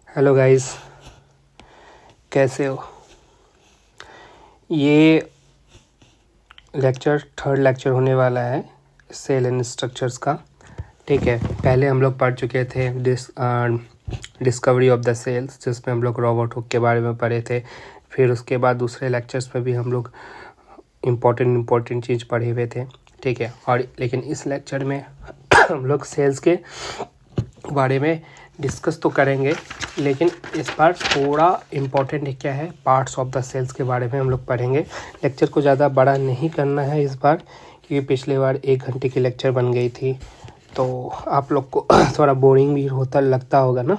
Hello guys, कैसे हो। ये थर्ड लेक्चर होने वाला है सेल एंड स्ट्रक्चर्स का। ठीक है, पहले हम लोग पढ़ चुके थे डिस्कवरी ऑफ द सेल्स, जिसमें हम लोग रॉबर्ट हुक के बारे में पढ़े थे। फिर उसके बाद दूसरे लेक्चर्स में भी हम लोग इम्पोर्टेंट चीज़ पढ़े हुए थे। ठीक है, और लेकिन इस लेक्चर में हम लोग सेल्स के बारे में डिस्कस तो करेंगे, लेकिन इस बार थोड़ा इम्पोर्टेंट क्या है, पार्ट्स ऑफ द सेल्स के बारे में हम लोग पढ़ेंगे। लेक्चर को ज़्यादा बड़ा नहीं करना है इस बार, क्योंकि पिछले बार 1 घंटे की लेक्चर बन गई थी, तो आप लोग को थोड़ा बोरिंग भी लगता होगा ना।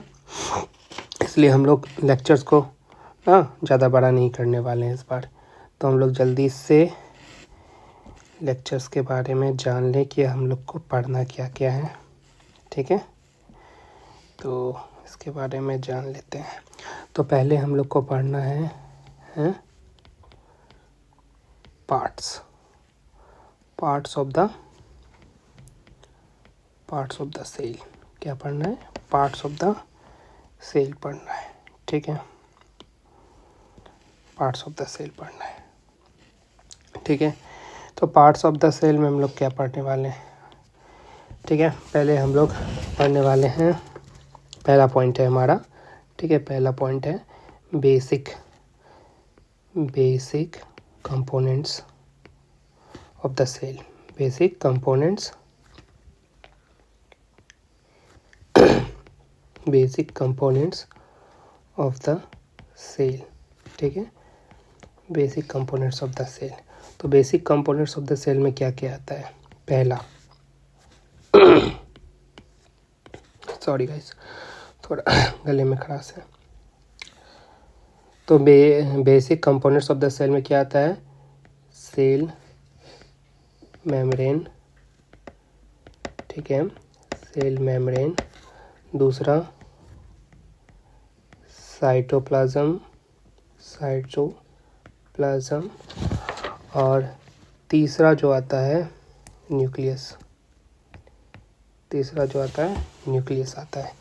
इसलिए हम लोग लेक्चर्स को ज़्यादा बड़ा नहीं करने वाले हैं इस बार। तो हम लोग जल्दी से लेक्चर्स के बारे में जान लें कि हम लोग को पढ़ना क्या क्या है। ठीक है, तो इसके बारे में जान लेते हैं। तो पहले हम लोग को पढ़ना है पार्ट्स ऑफ द सेल। क्या पढ़ना है? पार्ट्स ऑफ द सेल पढ़ना है। ठीक है, पार्ट्स ऑफ द सेल पढ़ना है। ठीक है, तो पार्ट्स ऑफ द सेल में हम लोग क्या पढ़ने वाले हैं? ठीक है, पहले हम लोग पढ़ने वाले हैं, पहला पॉइंट है हमारा। ठीक है, पहला पॉइंट है basic components of the cell. Basic components of the cell. ठीक है, basic components of the cell. तो basic components of the cell में क्या क्या आता है? पहला सॉरी गाइस, थोड़ा गले में खराश है। तो basic components of the cell में क्या आता है? Cell membrane. ठीक है, सेल मेम्ब्रेन। दूसरा साइटोप्लाज्म। और तीसरा जो आता है न्यूक्लियस। आता है।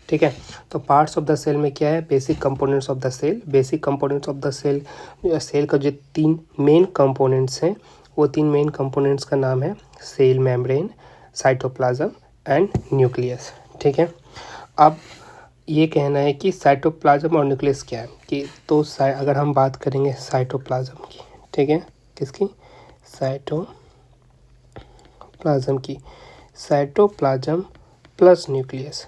ठीक है, तो पार्ट्स ऑफ द सेल में क्या है? Basic components of the cell. Basic components of the cell, cell का जो 3 मेन कंपोनेंट्स हैं, वो 3 मेन कंपोनेंट्स का नाम है cell membrane, cytoplasm and nucleus. ठीक है, अब ये कहना है कि साइटोप्लाज्म और न्यूक्लियस क्या है कि तो अगर हम बात करेंगे साइटोप्लाज्म की, ठीक है, किसकी? साइटोप्लाज्म की। Cytoplasm plus nucleus.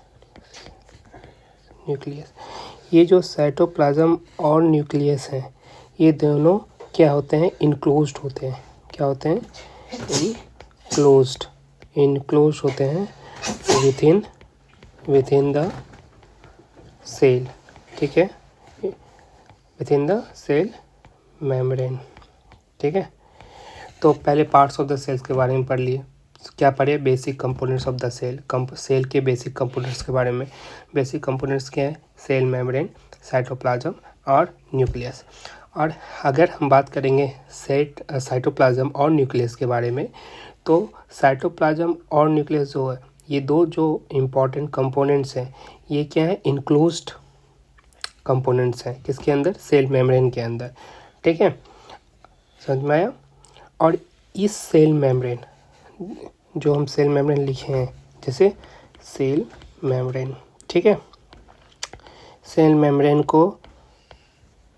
ये जो साइटोप्लाज्म और न्यूक्लियस हैं, ये दोनों क्या होते हैं? इनक्लोज्ड होते हैं। क्या होते हैं? इनक्लोज्ड होते हैं विथिन द सेल। ठीक है, विथिन द सेल मेम्ब्रेन। ठीक है, तो पहले पार्ट्स ऑफ द सेल्स के बारे में पढ़ लिए। क्या पढ़े? Basic components of the cell. Cell के बेसिक कंपोनेंट्स के बारे में। बेसिक कंपोनेंट्स क्या है? सेल मेम्ब्रेन, साइटोप्लाज्म और न्यूक्लियस। और अगर हम बात करेंगे साइटोप्लाज्म और न्यूक्लियस के बारे में, तो साइटोप्लाज्म और न्यूक्लियस जो है, ये दो जो इम्पॉर्टेंट कंपोनेंट्स हैं, ये क्या है? इनक्लोज्ड कंपोनेंट्स हैं। किसके अंदर? सेल मेम्ब्रेन के अंदर। ठीक है, समझ में आया? और इस सेल मेम्ब्रेन, जो हम सेल मेम्ब्रेन लिखे हैं, जैसे सेल मेम्ब्रेन, ठीक है, सेल मेम्ब्रेन को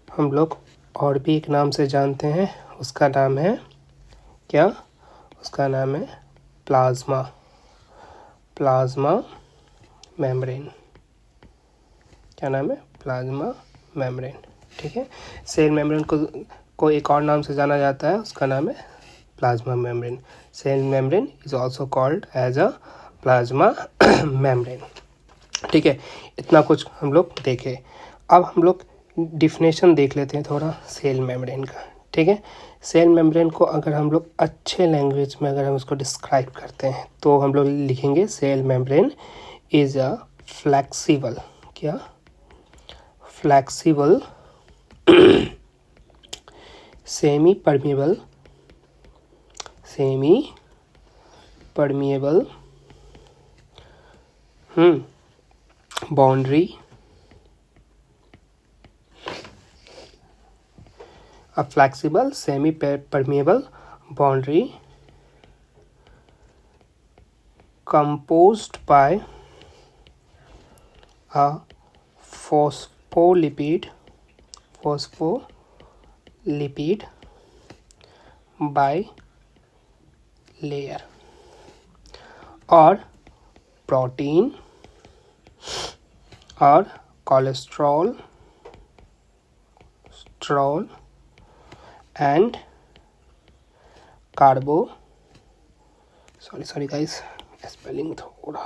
हम लोग और भी एक नाम से जानते हैं। उसका नाम है क्या? उसका नाम है प्लाज्मा मेम्ब्रेन। क्या नाम है? Plasma membrane. ठीक है, सेल मेम्ब्रेन को एक और नाम से जाना जाता है, उसका नाम है plasma membrane. Cell membrane is also called as a plasma membrane. ठीक है, इतना कुछ हम लोग देखे। अब हम लोग डिफिनेशन देख लेते हैं थोड़ा सेल मेम्ब्रेन का। ठीक है, सेल मेम्ब्रेन को अगर हम लोग अच्छे लैंग्वेज में अगर हम उसको डिस्क्राइब करते हैं, तो हम लोग लिखेंगे cell membrane is a flexible, क्या? Flexible semi permeable boundary a flexible semi permeable boundary composed by a phospholipid bilayer or protein or cholesterol and sorry guys, spelling थोड़ा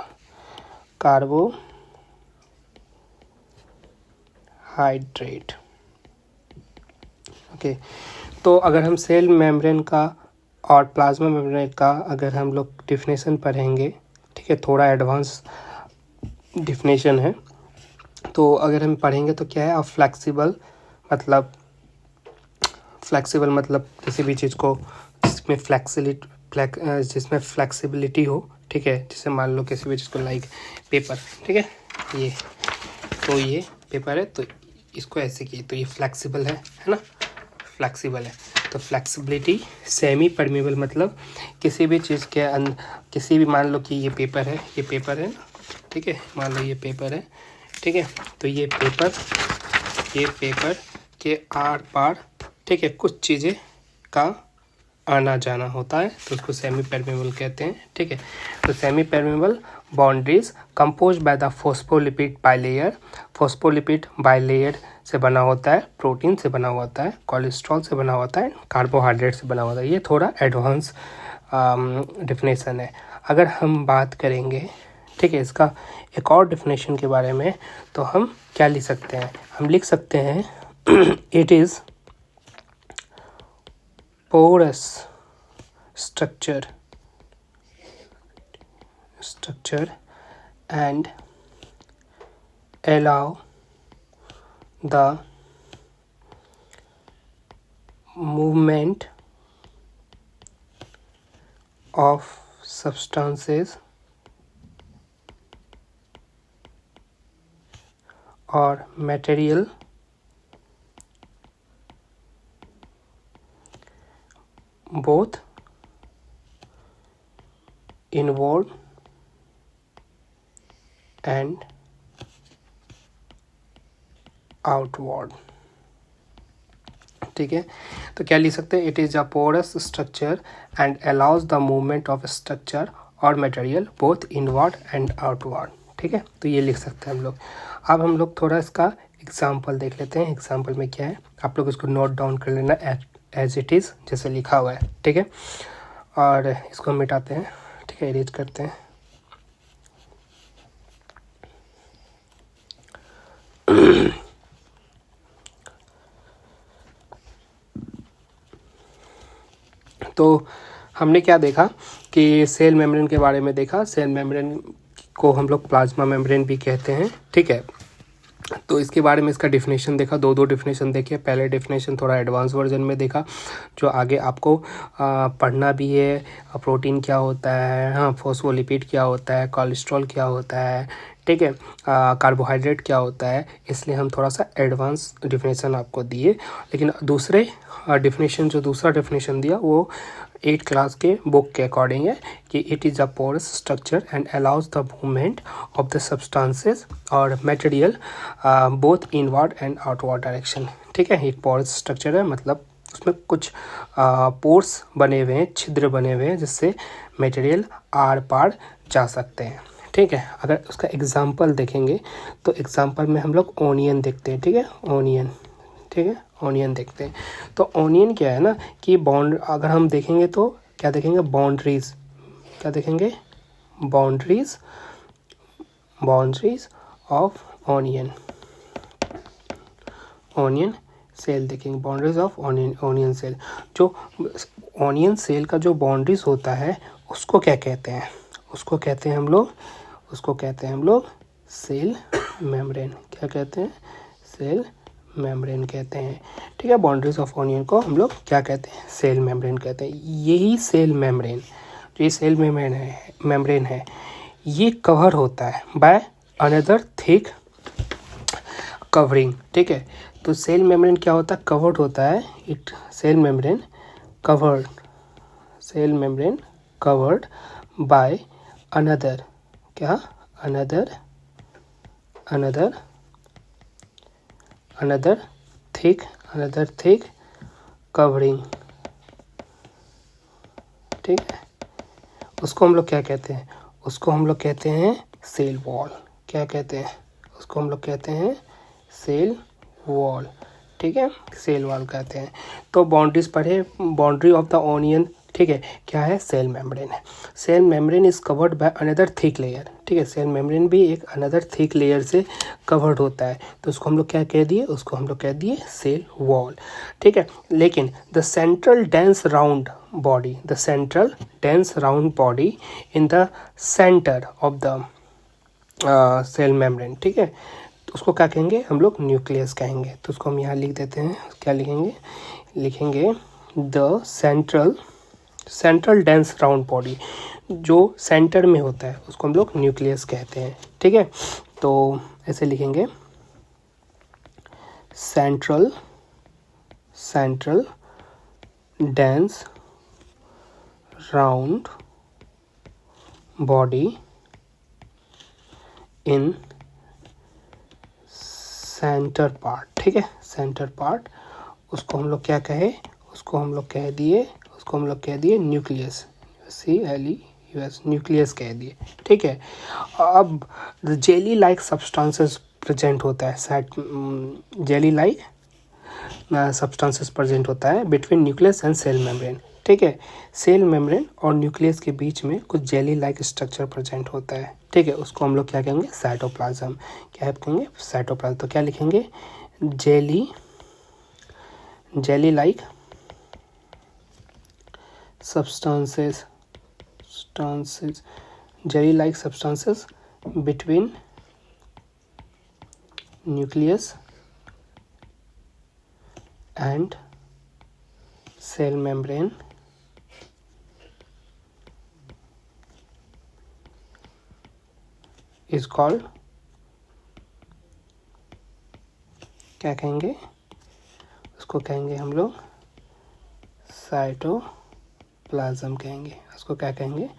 कार्बोहाइड्रेट। ओके, तो अगर हम सेल मेम्ब्रेन का और plasma membrane का अगर हम लोग डिफिनेशन पढ़ेंगे, ठीक है, थोड़ा एडवांस डिफिनेशन है, तो अगर हम पढ़ेंगे तो क्या है, फ्लेक्सिबल मतलब किसी भी चीज़ को जिसमें फ्लेक्सिबिलिटी हो, ठीक है, जैसे मान लो किसी भी चीज़ को लाइक पेपर, ठीक है, ये पेपर है तो इसको ऐसे किए तो ये फ्लेक्सिबल है ना, फ्लेक्सिबल है। तो फ्लेक्सिबिलिटी सेमी परमेबल मतलब किसी भी चीज़ के किसी भी, मान लो कि ये पेपर है ना, ठीक है, मान लो ये पेपर है, ठीक है, तो ये पेपर के आर पार, ठीक है, कुछ चीज़ें का आना जाना होता है तो उसको सेमी परमेबल कहते हैं, ठीक है। तो semi permeable boundaries compose by the phospholipid bilayer से बना होता है, प्रोटीन से बना होता है, कोलेस्ट्रॉल से बना होता है, कार्बोहाइड्रेट से बना होता है। ये थोड़ा एडवांस डिफिनेशन है। अगर हम बात करेंगे, ठीक है, इसका एक और डिफिनेशन के बारे में, तो हम क्या लिख सकते हैं, हम लिख सकते हैं it is porous structure and allow the movement of substances or material both inward and outward, ठीक है। तो क्या लिख सकते हैं, it is a porous structure and allows the movement of structure और material both inward and outward, ठीक है। तो ये लिख सकते हैं हम लोग। अब हम लोग थोड़ा इसका एग्जाम्पल देख लेते हैं। एग्जाम्पल में क्या है, आप लोग इसको नोट डाउन कर लेना एज इट इज़, जैसे लिखा हुआ है, ठीक है। और इसको हम मिटाते हैं, ठीक है, एडिट करते हैं। तो हमने क्या देखा कि सेल मेम्ब्रेन के बारे में देखा। सेल मेम्ब्रेन को हम लोग प्लाज्मा मेम्ब्रेन भी कहते हैं, ठीक है। तो इसके बारे में इसका डिफिनेशन देखा, दो डिफिनेशन देखे। पहले डिफिनेशन थोड़ा एडवांस वर्जन में देखा, जो आगे आपको पढ़ना भी है। प्रोटीन क्या होता है, हाँ, फोस्फोलिपिड क्या होता है, कोलेस्ट्रॉल क्या होता है, ठीक है, कार्बोहाइड्रेट क्या होता है, इसलिए हम थोड़ा सा एडवांस डिफिनेशन आपको दिए। लेकिन दूसरे डिफिनेशन, जो दूसरा डिफिनेशन दिया वो 8th क्लास के बुक के अकॉर्डिंग है कि it is a porous structure and allows the movement of the substances और material both inward and outward direction, ठीक है। एक पोरस स्ट्रक्चर है, मतलब उसमें कुछ पोर्स बने हुए हैं, छिद्र बने हुए हैं, जिससे मटेरियल आर पार जा सकते हैं, ठीक है। अगर उसका एग्जांपल देखेंगे तो एग्जांपल में हम लोग ओनियन देखते हैं, ठीक है, ओनियन, ठीक है, ओनियन देखते हैं। तो ओनियन क्या है ना कि अगर हम देखेंगे तो क्या देखेंगे, बाउंड्रीज, क्या देखेंगे, बाउंड्रीज ऑफ ओनियन सेल देखेंगे, बाउंड्रीज ऑफ ओनियन सेल। जो ओनियन सेल का जो बाउंड्रीज होता है उसको क्या कहते हैं, उसको कहते हैं हम लोग सेल मेम्ब्रेन। क्या कहते हैं, सेल मेम्ब्रेन कहते हैं, ठीक है। बाउंड्रीज ऑफ ओनियन को हम लोग क्या कहते हैं, सेल मेम्ब्रेन कहते हैं। यही सेल मेम्ब्रेन, जो ये सेल मेम्ब्रेन है, ये कवर होता है बाय अनदर थिक कवरिंग, ठीक है। तो सेल मेम्ब्रेन क्या होता है, कवर्ड होता है, it cell membrane covered by another, क्या, अनदर थिक कवरिंग, ठीक है। उसको हम लोग क्या कहते हैं, उसको हम लोग कहते हैं सेल वॉल। क्या कहते हैं, उसको हम लोग कहते हैं सेल वॉल, ठीक है, सेल वॉल कहते हैं। तो बाउंड्रीज पढ़े, बाउंड्री ऑफ द ओनियन, ठीक है, क्या है, सेल मेम्ब्रेन है। Cell membrane is covered by another thick layer, ठीक है, सेल मेम्ब्रेन भी एक अनदर थिक लेयर से कवर्ड होता है, तो उसको हम लोग क्या कह दिए, उसको हम लोग कह दिए सेल वॉल, ठीक है। लेकिन the central dense round body in the centre of the cell membrane, ठीक है, तो उसको क्या कहेंगे हम लोग, न्यूक्लियस कहेंगे। तो उसको हम यहाँ लिख देते हैं, क्या लिखेंगे the central dense round body, जो सेंटर में होता है उसको हम लोग न्यूक्लियस कहते हैं, ठीक है। तो ऐसे लिखेंगे सेंट्रल डेंस राउंड बॉडी इन सेंटर पार्ट, ठीक है, सेंटर पार्ट, उसको हम लोग क्या कहे, उसको हम लोग कह दिए न्यूक्लियस, CLEUS, न्यूक्लियस कह दिए, ठीक है। अब जेली लाइक सब्सटेंसेस प्रेजेंट होता है, जेली लाइक सब्सटेंसेस प्रेजेंट होता है between nucleus and cell membrane, ठीक है। सेल मेम्ब्रेन और न्यूक्लियस के बीच में कुछ जेली लाइक स्ट्रक्चर प्रेजेंट होता है, ठीक है, उसको हम लोग क्या कहेंगे, साइटोप्लाज्म, क्या कहेंगे, साइटोप्लाज्म। तो क्या लिखेंगे, jelly like substances jelly like substances between nucleus and cell membrane is called, क्या कहेंगे, उसको कहेंगे हम लोग साइटोप्लाज्म कहेंगे, उसको क्या कहेंगे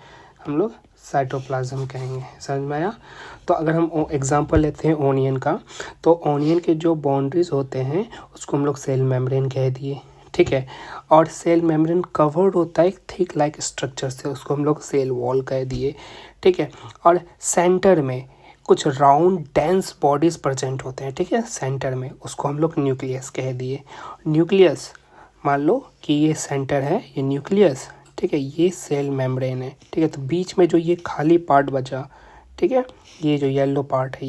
हम लोग, साइटोप्लाज्म कहेंगे। समझ में आया। तो अगर हम एग्जांपल लेते हैं ओनियन का, तो ओनियन के जो बाउंड्रीज होते हैं उसको हम लोग सेल मेम्ब्रेन कह दिए, ठीक है, और सेल मेम्ब्रेन कवर्ड होता है एक थिक लाइक स्ट्रक्चर से, उसको हम लोग सेल वॉल कह दिए, ठीक है। और सेंटर में कुछ राउंड डेंस बॉडीज प्रेजेंट होते हैं, ठीक है, सेंटर में, उसको हम लोग न्यूक्लियस कह दिए। न्यूक्लियस, मान लो कि ये सेंटर है, ये न्यूक्लियस, ठीक है, ये सेल मेम्ब्रेन है, ठीक है। तो बीच में जो ये खाली पार्ट बचा, ठीक है, ये जो येलो पार्ट है,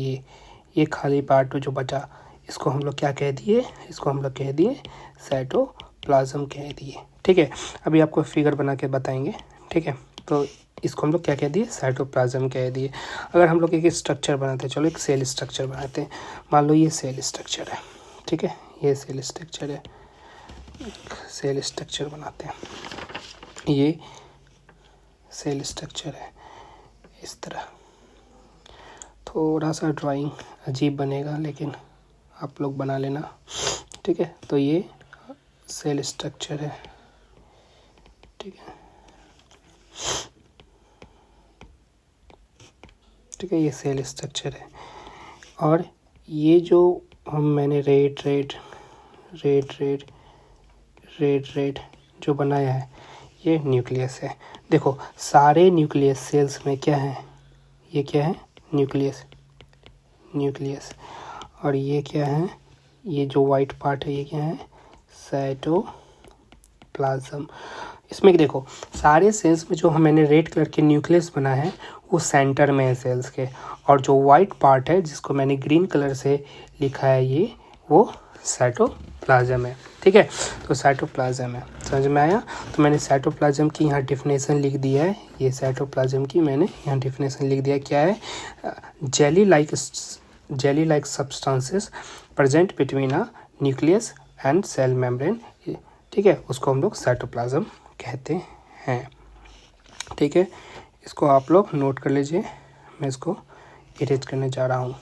ये खाली पार्ट जो बचा, इसको हम लोग क्या कह दिए, इसको हम लोग कह दिए साइटोप्लाज्म कह दिए, ठीक है। अभी आपको फिगर बना के बताएंगे, ठीक है। तो इसको हम लोग क्या कह दिए, साइटोप्लाज्म कह दिए। अगर हम लोग एक स्ट्रक्चर बनाते हैं, चलो एक सेल स्ट्रक्चर बनाते हैं, मान लो ये सेल स्ट्रक्चर है, ठीक है, ये सेल स्ट्रक्चर है, सेल स्ट्रक्चर बनाते हैं, ये सेल स्ट्रक्चर है, इस तरह। थोड़ा सा ड्राइंग अजीब बनेगा, लेकिन आप लोग बना लेना, ठीक है। तो ये सेल स्ट्रक्चर है, ठीक है, ठीक है, ये सेल स्ट्रक्चर है। और ये जो मैंने रेड जो बनाया है, ये न्यूक्लियस है। देखो सारे न्यूक्लियस सेल्स में क्या है, ये क्या है, न्यूक्लियस, और ये क्या है, ये जो वाइट पार्ट है, ये क्या है, साइटोप्लाज्म। इसमें देखो सारे सेल्स में जो मैंने रेड कलर के न्यूक्लियस बना है वो सेंटर में है सेल्स के, और जो वाइट पार्ट है जिसको मैंने ग्रीन कलर से लिखा है, ये वो साइटोप्लाज्म है, ठीक है। तो साइटोप्लाज्म है, समझ में आया। तो मैंने साइटोप्लाज्म की यहाँ डिफिनेशन लिख दिया है, ये साइटोप्लाज्म की मैंने यहाँ डिफिनेशन लिख दिया, क्या है, jelly like substances present between a nucleus and cell membrane, ठीक है, उसको हम लोग साइटोप्लाज्म कहते हैं, ठीक है। इसको आप लोग नोट कर लीजिए, मैं इसको इरेज करने जा रहा हूँ।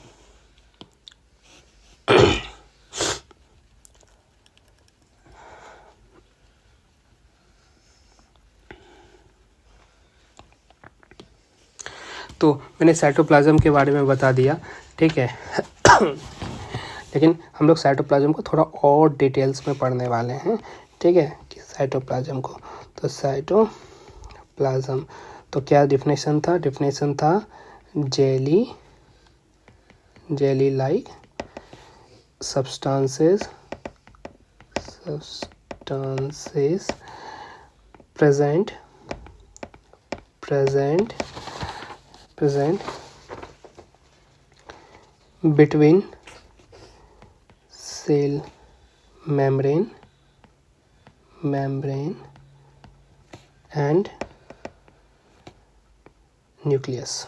तो मैंने साइटोप्लाज्म के बारे में बता दिया, ठीक है। लेकिन हम लोग साइटोप्लाज्म को थोड़ा और डिटेल्स में पढ़ने वाले हैं, ठीक है, कि साइटोप्लाज्म को। तो साइटोप्लाज्म तो क्या डेफिनेशन था? डेफिनेशन था jelly like substances present between cell membrane and nucleus।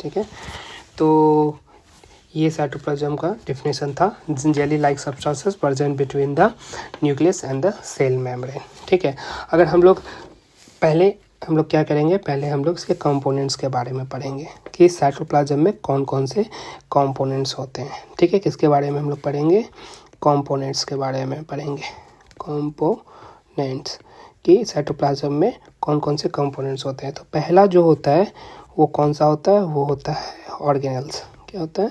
ठीक है, तो ये साइटोप्लाज्म का डेफिनेशन था, jelly like substances present between the nucleus and the cell membrane, ठीक है। अगर हम लोग क्या करेंगे, पहले हम लोग इसके कंपोनेंट्स के बारे में पढ़ेंगे कि साइटोप्लाज्म में कौन कौन से कंपोनेंट्स होते हैं, ठीक है। किसके बारे में हम लोग पढ़ेंगे? कंपोनेंट्स के बारे में पढ़ेंगे। कंपोनेंट्स कि साइटोप्लाज्म में कौन कौन से कंपोनेंट्स होते हैं। तो पहला जो होता है वो कौन सा होता है? वो होता है ऑर्गेनेल्स। क्या होता है?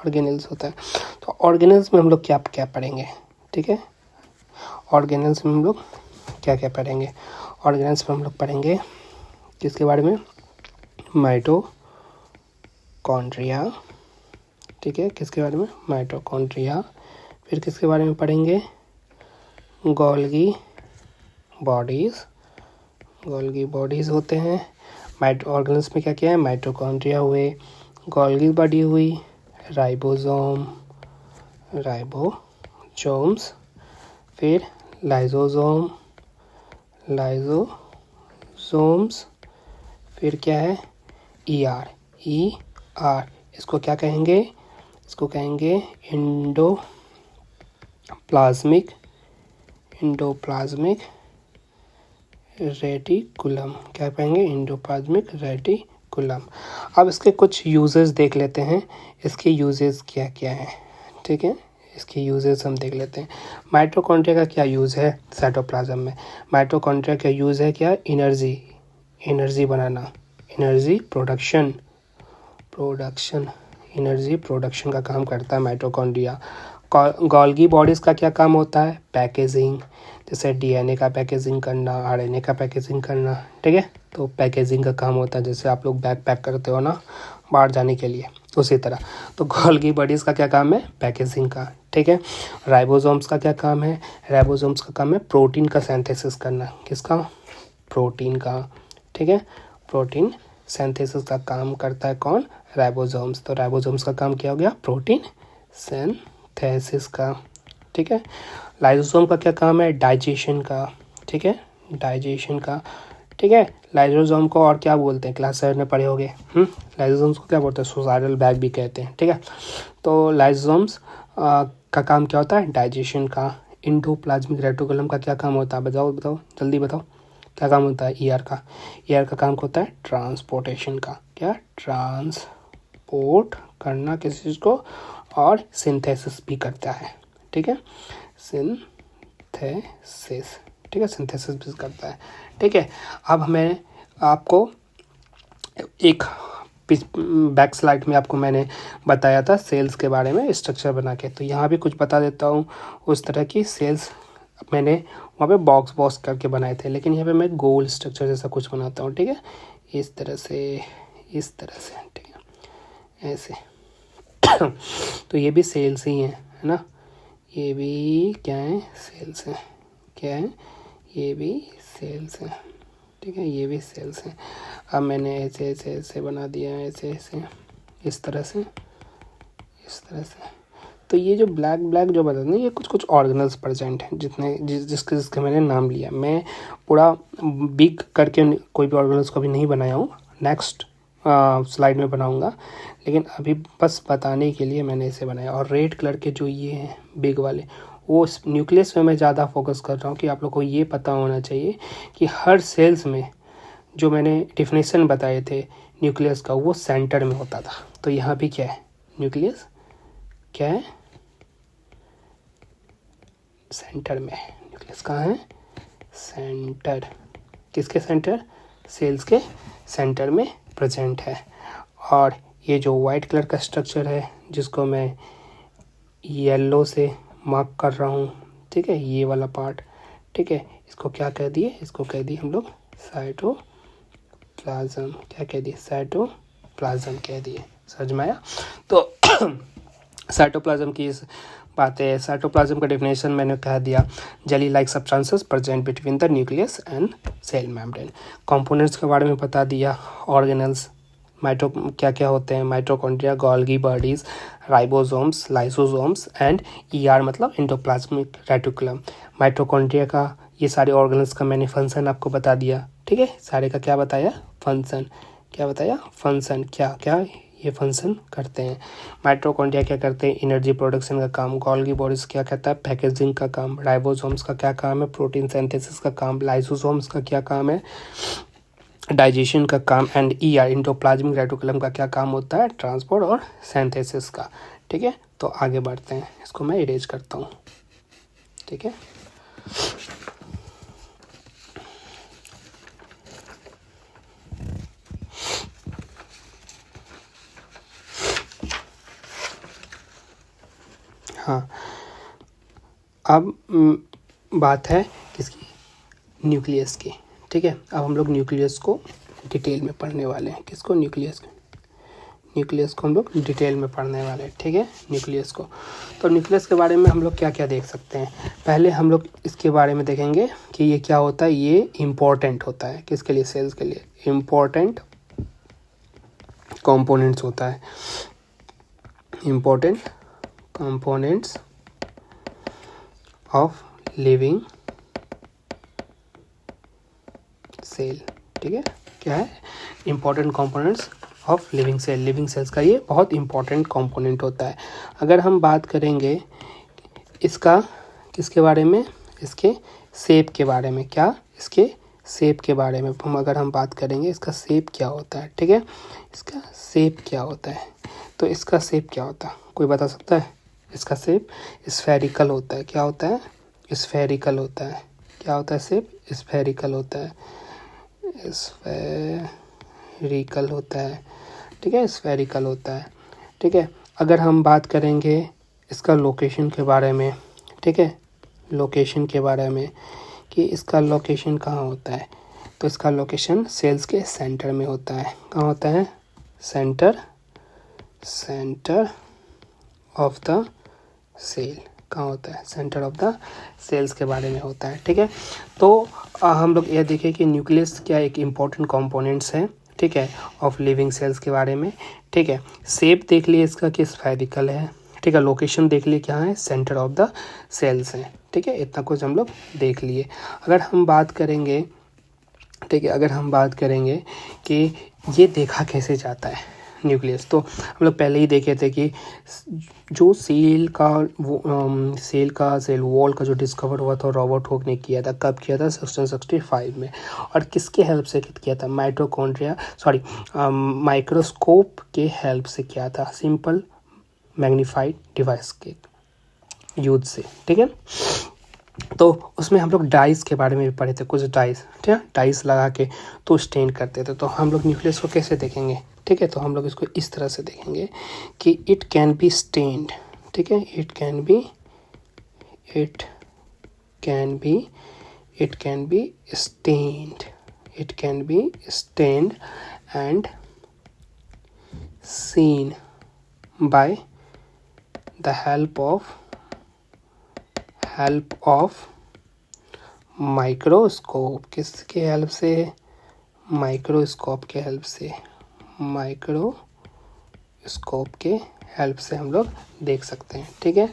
ऑर्गेनेल्स होता है। तो ऑर्गेनेल्स में हम लोग क्या क्या पढ़ेंगे, ठीक है। ऑर्गेनेल्स में हम लोग क्या क्या पढ़ेंगे? ऑर्गेनेल्स में हम लोग पढ़ेंगे किसके बारे में? माइटोकॉन्ड्रिया, ठीक है। किसके बारे में? माइटोकॉन्ड्रिया। फिर किसके बारे में पढ़ेंगे? गोल्गी बॉडीज़ होते हैं। ऑर्गेनेल्स में क्या क्या है? माइटोकॉन्ड्रिया हुए, गोल्गी बॉडी हुई, राइबोसोम्स, फिर लाइजोसोम्स, फिर क्या है? ईआर। इसको क्या कहेंगे? इसको कहेंगे एंडोप्लाज्मिक रेटिकुलम। क्या कहेंगे? Endoplasmic reticulum. अब इसके कुछ यूजेस देख लेते हैं, इसके यूजेस क्या क्या हैं, ठीक है। इसके यूजेस हम देख लेते हैं। माइटोकॉन्ड्रिया का क्या यूज़ है साइटोप्लाज्म में? माइटोकॉन्ड्रिया का यूज़ है क्या? एनर्जी बनाना, एनर्जी प्रोडक्शन का काम करता है माइटोकॉन्ड्रिया। गोल्गी बॉडीज़ का क्या काम होता है? पैकेजिंग, जैसे डीएनए का पैकेजिंग करना, आरएनए का पैकेजिंग करना, ठीक है। तो पैकेजिंग का काम होता है, जैसे आप लोग बैग पैक करते हो ना बाहर जाने के लिए, उसी तरह। तो गोल्गी बॉडीज़ का क्या काम है? पैकेजिंग का, ठीक है। राइबोसोम्स का क्या काम है? राइबोसोम्स का काम है प्रोटीन का सिंथेसिस करना। किसका? प्रोटीन का, ठीक है। प्रोटीन सिंथेसिस का काम करता है कौन? राइबोसोम्स। तो राइबोसोम्स का काम क्या हो गया? प्रोटीन सिंथेसिस का, ठीक है। लाइसोसोम का क्या काम है? डाइजेशन का, ठीक है, ठीक है। लाइसोसोम को और क्या बोलते हैं? क्लास 7 में पढ़े होंगे। लाइसोसोम्स को क्या बोलते हैं? सुसाइडल बैग भी कहते हैं, ठीक है। तो लाइसोसोम्स का काम क्या होता है? डाइजेशन का। एंडोप्लाज्मिक रेटिकुलम का क्या काम होता है? बताओ जल्दी बताओ, क्या काम होता है? ईआर का काम होता है ट्रांसपोर्टेशन का। क्या? ट्रांसपोर्ट करना किसी चीज़ को, और सिंथेसिस भी करता है, ठीक है। सिंथेसिस भी करता है, ठीक है। अब मैं आपको एक बैक स्लाइड में आपको मैंने बताया था सेल्स के बारे में स्ट्रक्चर बना के, तो यहाँ भी कुछ बता देता हूँ। उस तरह की सेल्स मैंने वहाँ पे बॉक्स करके बनाए थे, लेकिन यहाँ पे मैं गोल स्ट्रक्चर जैसा कुछ बनाता हूँ, ठीक है। इस तरह से, ठीक है, ऐसे। तो ये भी सेल्स ही है ना, ये भी क्या है? सेल्स है। क्या है? ये भी सेल्स है, ठीक है, ये भी सेल्स हैं। अब मैंने ऐसे बना दिया है, ऐसे इस तरह से। तो ये जो ब्लैक जो बता दें, ये कुछ ऑर्गेनल्स प्रेजेंट हैं जिसके मैंने नाम लिया। मैं पूरा बिग करके कोई भी ऑर्गेनल्स को भी नहीं बनाया हूँ, नेक्स्ट स्लाइड में बनाऊँगा, लेकिन अभी बस बताने के लिए मैंने इसे बनाया। और रेड कलर के जो ये हैं बिग वाले, वो न्यूक्लियस में मैं ज़्यादा फोकस कर रहा हूँ कि आप लोग को ये पता होना चाहिए कि हर सेल्स में जो मैंने डिफिनेशन बताए थे न्यूक्लियस का, वो सेंटर में होता था। तो यहाँ भी क्या है? न्यूक्लियस क्या है? सेंटर में, न्यूक्लियस कहाँ है, सेंटर, किसके सेंटर, सेल्स के सेंटर में प्रेजेंट है। और ये जो वाइट कलर का स्ट्रक्चर है जिसको मैं येलो से मार्क कर रहा हूँ, ठीक है, ये वाला पार्ट, ठीक है, इसको क्या कह दिए, इसको कह दिए हम लोग साइटोप्लाज्म, क्या कह दिए, साइटोप्लाज्म कह दिए, समझ में आया। तो साइटोप्लाज्म की इस बात है, साइटोप्लाज्म का डेफिनेशन मैंने कह दिया, jelly like substances present between the nucleus and cell membrane. Components के बारे में बता दिया, ऑर्गेनल्स क्या क्या होते हैं, mitochondria, Golgi bodies, ribosomes, lysosomes and ER मतलब एंडोप्लाज्मिक रेटिकुलम। माइटोकॉन्ड्रिया का ये सारे ऑर्गेनल्स का मैंने फंक्शन आपको बता दिया, ठीक है, सारे का क्या बताया, फंक्शन, क्या बताया, फंक्शन, क्या क्या ये फंक्शन करते हैं। माइटोकॉन्ड्रिया क्या करते हैं, एनर्जी प्रोडक्शन का काम, गोल्गी बॉडीज क्या कहता है, पैकेजिंग का काम, राइबोसोम्स का क्या काम है, प्रोटीन सिंथेसिस का काम, लाइसोसोम्स का क्या काम है, डाइजेशन का काम, एंड ईआर एंडोप्लाज्मिक रेटिकुलम का क्या काम होता है, ट्रांसपोर्ट और सिंथेसिस का, ठीक है। तो आगे बढ़ते हैं, इसको मैं इरेज करता हूँ, ठीक है। हाँ, अब बात है किसकी, न्यूक्लियस की, ठीक है। अब हम लोग न्यूक्लियस को डिटेल में पढ़ने वाले हैं, किसको, न्यूक्लियस को हम लोग डिटेल में पढ़ने वाले हैं, ठीक है, न्यूक्लियस को। तो न्यूक्लियस के बारे में हम लोग क्या क्या देख सकते हैं, पहले हम लोग इसके बारे में देखेंगे कि ये क्या होता है, ये इम्पोर्टेंट होता है किसके लिए, सेल्स के लिए, इम्पोर्टेंट कंपोनेंट्स होता है, important components of living cell, ठीक है, क्या है, important components of living cell, living cells का ये बहुत इंपॉर्टेंट कंपोनेंट होता है। अगर हम बात करेंगे इसका किसके बारे में, इसके शेप के बारे में, क्या, इसके शेप के बारे में अगर हम बात करेंगे, इसका शेप क्या होता है, ठीक है, इसका शेप क्या होता है, तो इसका शेप क्या होता है, कोई बता सकता है, इसका शेप स्फेरिकल होता है, क्या होता है, स्फेरिकल होता है, क्या होता है, शेप स्फेरिकल होता है, स्फेरिकल होता है, ठीक है, स्फेरिकल होता है, ठीक है। अगर हम बात करेंगे इसका लोकेशन के बारे में, ठीक है, लोकेशन के बारे में कि इसका लोकेशन कहाँ होता है, तो इसका लोकेशन सेल्स के सेंटर में होता है, कहाँ होता है, सेंटर ऑफ द सेल, कहाँ होता है, सेंटर ऑफ द सेल्स के बारे में होता है, ठीक है। तो हम लोग यह देखें कि न्यूक्लियस क्या एक इम्पॉर्टेंट कंपोनेंट्स है, ठीक है, ऑफ लिविंग सेल्स के बारे में, ठीक है। शेप देख लिए इसका कि स्फेरिकल है, ठीक है, लोकेशन देख लिए क्या है, सेंटर ऑफ द सेल्स है, ठीक है, इतना कुछ हम लोग देख लिए। अगर हम बात करेंगे, ठीक है, अगर हम बात करेंगे कि ये देखा कैसे जाता है न्यूक्लियस, तो हम लोग पहले ही देखे थे कि जो सेल वॉल का जो डिस्कवर हुआ था रॉबर्ट हुक ने किया था, कब किया था, 1665 में, और किसके हेल्प से किया था, माइक्रोस्कोप के हेल्प से किया था, सिंपल मैग्नीफाइड डिवाइस के यूज से, ठीक है। तो उसमें हम लोग डाइस के बारे में भी पढ़े थे, कुछ डाइस, ठीक है, डाइस लगा के तो स्टेन करते थे। तो हम लोग न्यूक्लियस को कैसे देखेंगे, ठीक है, तो हम लोग इसको इस तरह से देखेंगे कि इट कैन बी स्टेन्ड, ठीक है, it can be stained and seen by the help of microscope, किसके हेल्प से, माइक्रोस्कोप के हेल्प से हम लोग देख सकते हैं, ठीक है।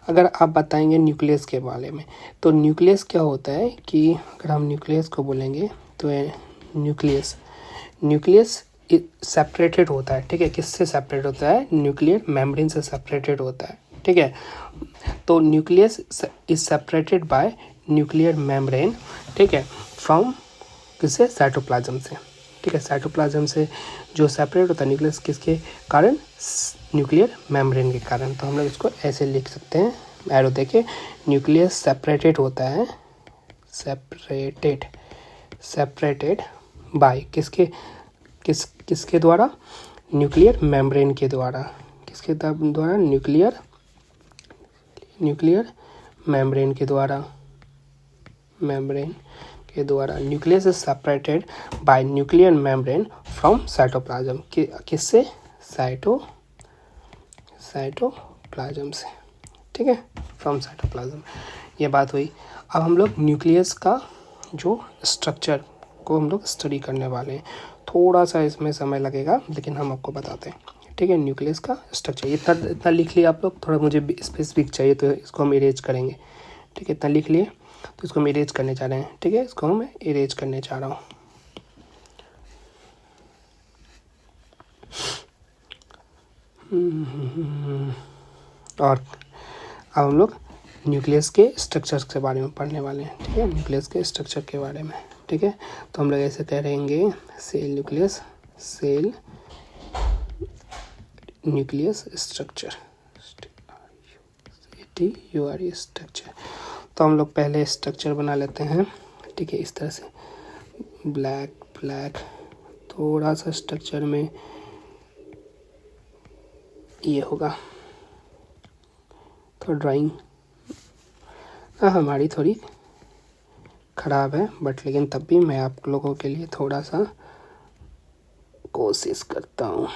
अगर आप बताएंगे न्यूक्लियस के बारे में, तो न्यूक्लियस क्या होता है कि अगर हम न्यूक्लियस को बोलेंगे तो न्यूक्लियस सेपरेटेड होता है, ठीक है, किससे सेपरेट होता है, न्यूक्लियर मेम्ब्रेन से सेपरेटेड होता है, ठीक है। तो nucleus is separated by nuclear membrane, ठीक है, फ्रॉम किससे, साइटोप्लाज्म से, ठीक है, साइटोप्लाज्म से जो सेपरेट होता है न्यूक्लियस किसके कारण, न्यूक्लियर मेम्ब्रेन के कारण। तो हम लोग इसको ऐसे लिख सकते हैं, एरो देखे, न्यूक्लियस सेपरेटेड होता है, सेपरेटेड बाय किसके द्वारा, न्यूक्लियर मेम्ब्रेन के द्वारा, किसके द्वारा, न्यूक्लियर मेम्ब्रेन के द्वारा, nucleus is separated by nuclear membrane from cytoplasm, किससे, साइटोप्लाज्म से, ठीक है, फ्रॉम साइटोप्लाज्म। ये बात हुई। अब हम लोग न्यूक्लियस का जो स्ट्रक्चर को हम लोग स्टडी करने वाले हैं। थोड़ा सा इसमें समय लगेगा लेकिन हम आपको बताते हैं, ठीक है। न्यूक्लियस का स्ट्रक्चर इतना लिख लिया आप लोग, थोड़ा मुझे स्पेसिफिक चाहिए तो इसको हम इरेज करेंगे, ठीक है। इतना लिख लिए तो इसको हम इरेज करने जा रहे हैं, ठीक है। इसको हम इरेज करने जा रहा हूँ। और अब हम लोग न्यूक्लियस के स्ट्रक्चर्स के बारे में पढ़ने वाले हैं, ठीक है, न्यूक्लियस के स्ट्रक्चर के बारे में, ठीक है। तो हम लोग ऐसे कहेंगे सेल न्यूक्लियस स्ट्रक्चर, स्ट्रक्चर। तो हम लोग पहले स्ट्रक्चर बना लेते हैं, ठीक है, इस तरह से ब्लैक थोड़ा सा स्ट्रक्चर में ये होगा। तो ड्राइंग हमारी थोड़ी ख़राब है बट लेकिन तब भी मैं आप लोगों के लिए थोड़ा सा कोशिश करता हूँ।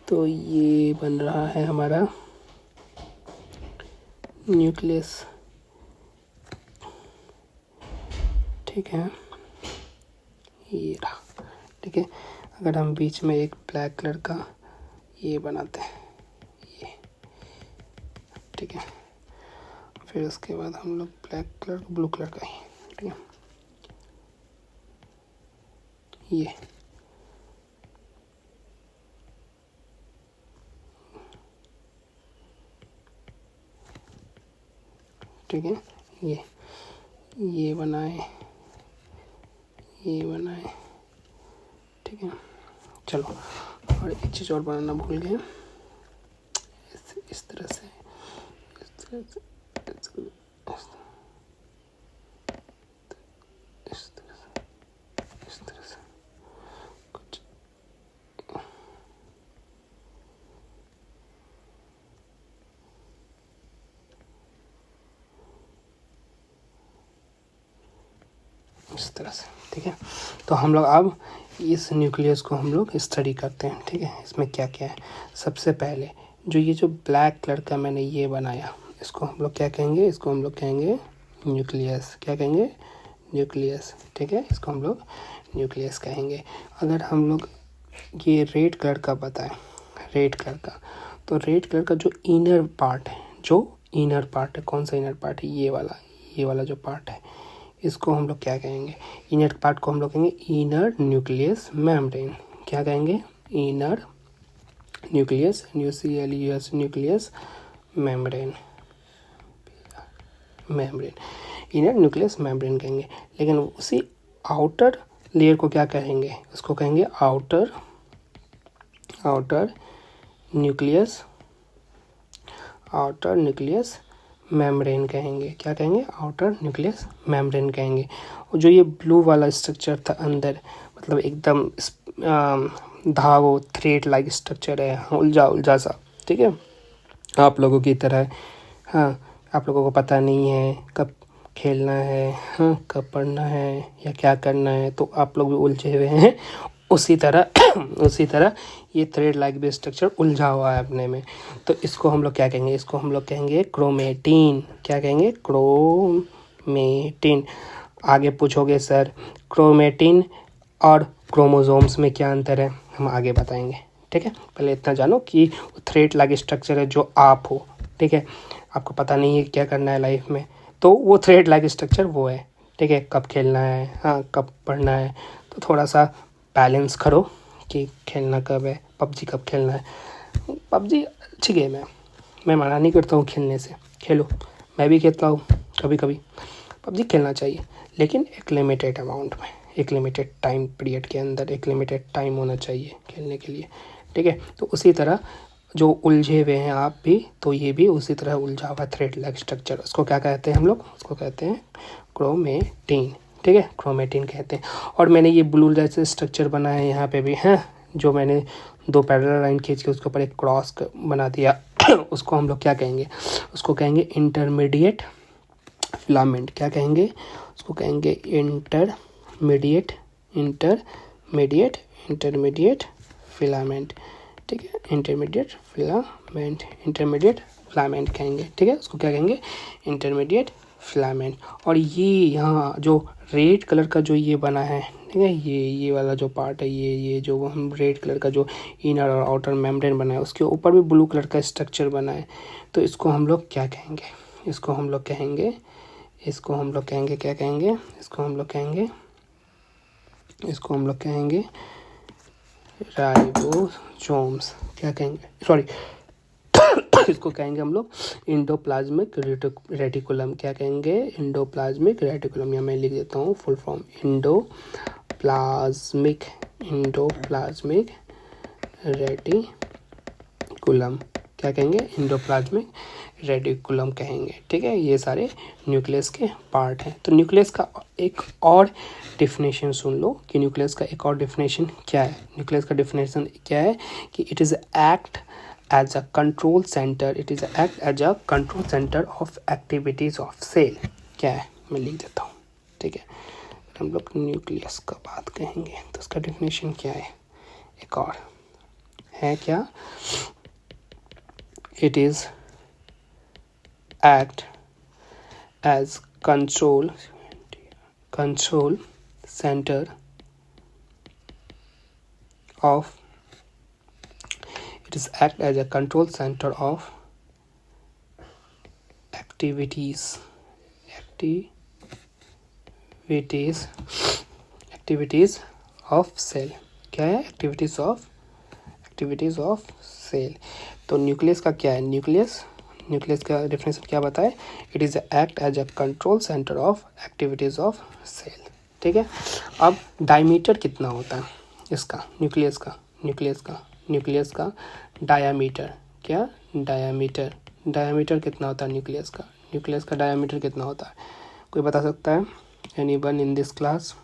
तो ये बन रहा है हमारा न्यूक्लियस, ठीक है, ये रहा, ठीक है। अगर हम बीच में एक ब्लैक कलर का ये बनाते हैं, ये, ठीक है, फिर उसके बाद हम लोग ब्लैक कलर ब्लू कलर का ही, ठीक है, ये, ठीक है, ये बनाए, ठीक है। चलो, और एक चीज़ और बनाना भूल गए, इस तरह से कुछ इस तरह से, ठीक है। तो हम लोग अब इस न्यूक्लियस को हम लोग स्टडी करते हैं, ठीक है। इसमें क्या क्या है, सबसे पहले जो ब्लैक कलर का मैंने ये बनाया, इसको हम लोग क्या कहेंगे, इसको हम लोग कहेंगे न्यूक्लियस, क्या कहेंगे, न्यूक्लियस, ठीक है। इसको हम लोग न्यूक्लियस कहेंगे। अगर हम लोग ये रेड कलर का बताएं, रेड कलर का, तो रेड कलर का जो इनर पार्ट है, कौन सा इनर पार्ट है, ये वाला जो पार्ट है, इसको हम लोग क्या कहेंगे, इनर पार्ट को हम लोग कहेंगे इनर न्यूक्लियस मेम्ब्रेन, क्या कहेंगे, inner nucleus nucleus membrane, inner nucleus membrane कहेंगे। लेकिन उसी आउटर लेयर को क्या कहेंगे, उसको कहेंगे आउटर न्यूक्लियस मेम्ब्रेन कहेंगे, क्या कहेंगे, आउटर न्यूक्लियस मेम्ब्रेन कहेंगे। और जो ये ब्लू वाला स्ट्रक्चर था अंदर, मतलब एकदम धागो थ्रेड लाइक स्ट्रक्चर है, उलझा सा, ठीक है, आप लोगों की तरह। हाँ, आप लोगों को पता नहीं है कब खेलना है, हाँ, कब पढ़ना है या क्या करना है, तो आप लोग भी उलझे हुए हैं उसी तरह ये थ्रेड लाइक भी स्ट्रक्चर उलझा हुआ है अपने में। तो इसको हम लोग क्या कहेंगे, इसको हम लोग कहेंगे क्रोमेटिन, क्या कहेंगे, क्रोमेटिन। आगे पूछोगे सर क्रोमेटिन और क्रोमोसोम्स में क्या अंतर है, हम आगे बताएंगे, ठीक है। पहले इतना जानो कि थ्रेड लाइक स्ट्रक्चर है जो आप हो, ठीक है, आपको पता नहीं है क्या करना है लाइफ में, तो वो थ्रेड लाइक स्ट्रक्चर वो है, ठीक है। कब खेलना है, हाँ, कब पढ़ना है, तो थोड़ा सा बैलेंस करो कि खेलना कब है, पबजी कब खेलना है। पबजी अच्छी गेम है, मैं मना नहीं करता हूँ खेलने से, खेलो, मैं भी खेलता हूँ कभी कभी, पबजी खेलना चाहिए लेकिन एक लिमिटेड अमाउंट में, एक लिमिटेड टाइम पीरियड के अंदर एक लिमिटेड टाइम होना चाहिए खेलने के लिए, ठीक है। तो उसी तरह जो उलझे हुए हैं आप भी, तो ये भी उसी तरह उलझा हुआ थ्रेड लाइक स्ट्रक्चर, उसको क्या कहते हैं हम लोग, उसको कहते हैं क्रोमेटिन, ठीक है, क्रोमेटिन कहते हैं। और मैंने ये ब्लू जैसे स्ट्रक्चर बनाया है यहाँ पे भी है, जो मैंने दो पैरेलल लाइन खींच के उसके ऊपर एक क्रॉस बना दिया उसको हम लोग क्या कहेंगे, उसको कहेंगे इंटरमीडिएट फिलामेंट। क्या कहेंगे, उसको कहेंगे इंटरमीडिएट फिलामेंट, ठीक है, इंटरमीडिएट फिलामेंट कहेंगे, ठीक है, उसको क्या कहेंगे, इंटरमीडिएट फिलामेंट। और ये यहाँ जो रेड कलर का जो ये बना है, ठीक है, ये वाला जो पार्ट है, ये जो हम रेड कलर का जो इनर और आउटर मेम्ब्रेन बना है, उसके ऊपर भी ब्लू कलर का स्ट्रक्चर बना है, तो इसको हम लोग क्या कहेंगे, इसको हम लोग कहेंगे क्या कहेंगे, इसको हम लोग कहेंगे राइबोसोम्स। क्या कहेंगे, सॉरी इसको कहेंगे हम लोग इंडोप्लाज्मिक रेटिकुलम। क्या कहेंगे, इंडोप्लाज्मिक रेटिकुलम। या मैं लिख देता हूँ फुल फॉर्म, इंडोप्लाज्मिक रेटिकुलम। क्या कहेंगे, इंडोप्लाज्मिक रेटिकुलम कहेंगे, ठीक है। ये सारे न्यूक्लियस के पार्ट हैं। तो न्यूक्लियस का एक और डेफिनेशन सुन लो कि न्यूक्लियस का एक और डेफिनेशन क्या है। न्यूक्लियस का डेफिनेशन क्या है कि it is act as a control center, of activities of cell। क्या है, मैं लिख देता हूँ, ठीक है। हम लोग न्यूक्लियस का बात कहेंगे तो उसका डेफिनेशन क्या है, एक और है क्या, it is act as control centre of It is act as a control center of activities of cell। क्या है, activities of cell। तो न्यूक्लियस का क्या है, न्यूक्लियस का डेफिनेशन क्या बताए, it is act as a control centre of activities of cell, ठीक है। अब डायमीटर कितना होता है इसका, न्यूक्लियस का डायामीटर, क्या डायामीटर कितना होता है न्यूक्लियस का डायामीटर कितना होता है, कोई बता सकता है, anyone in this class.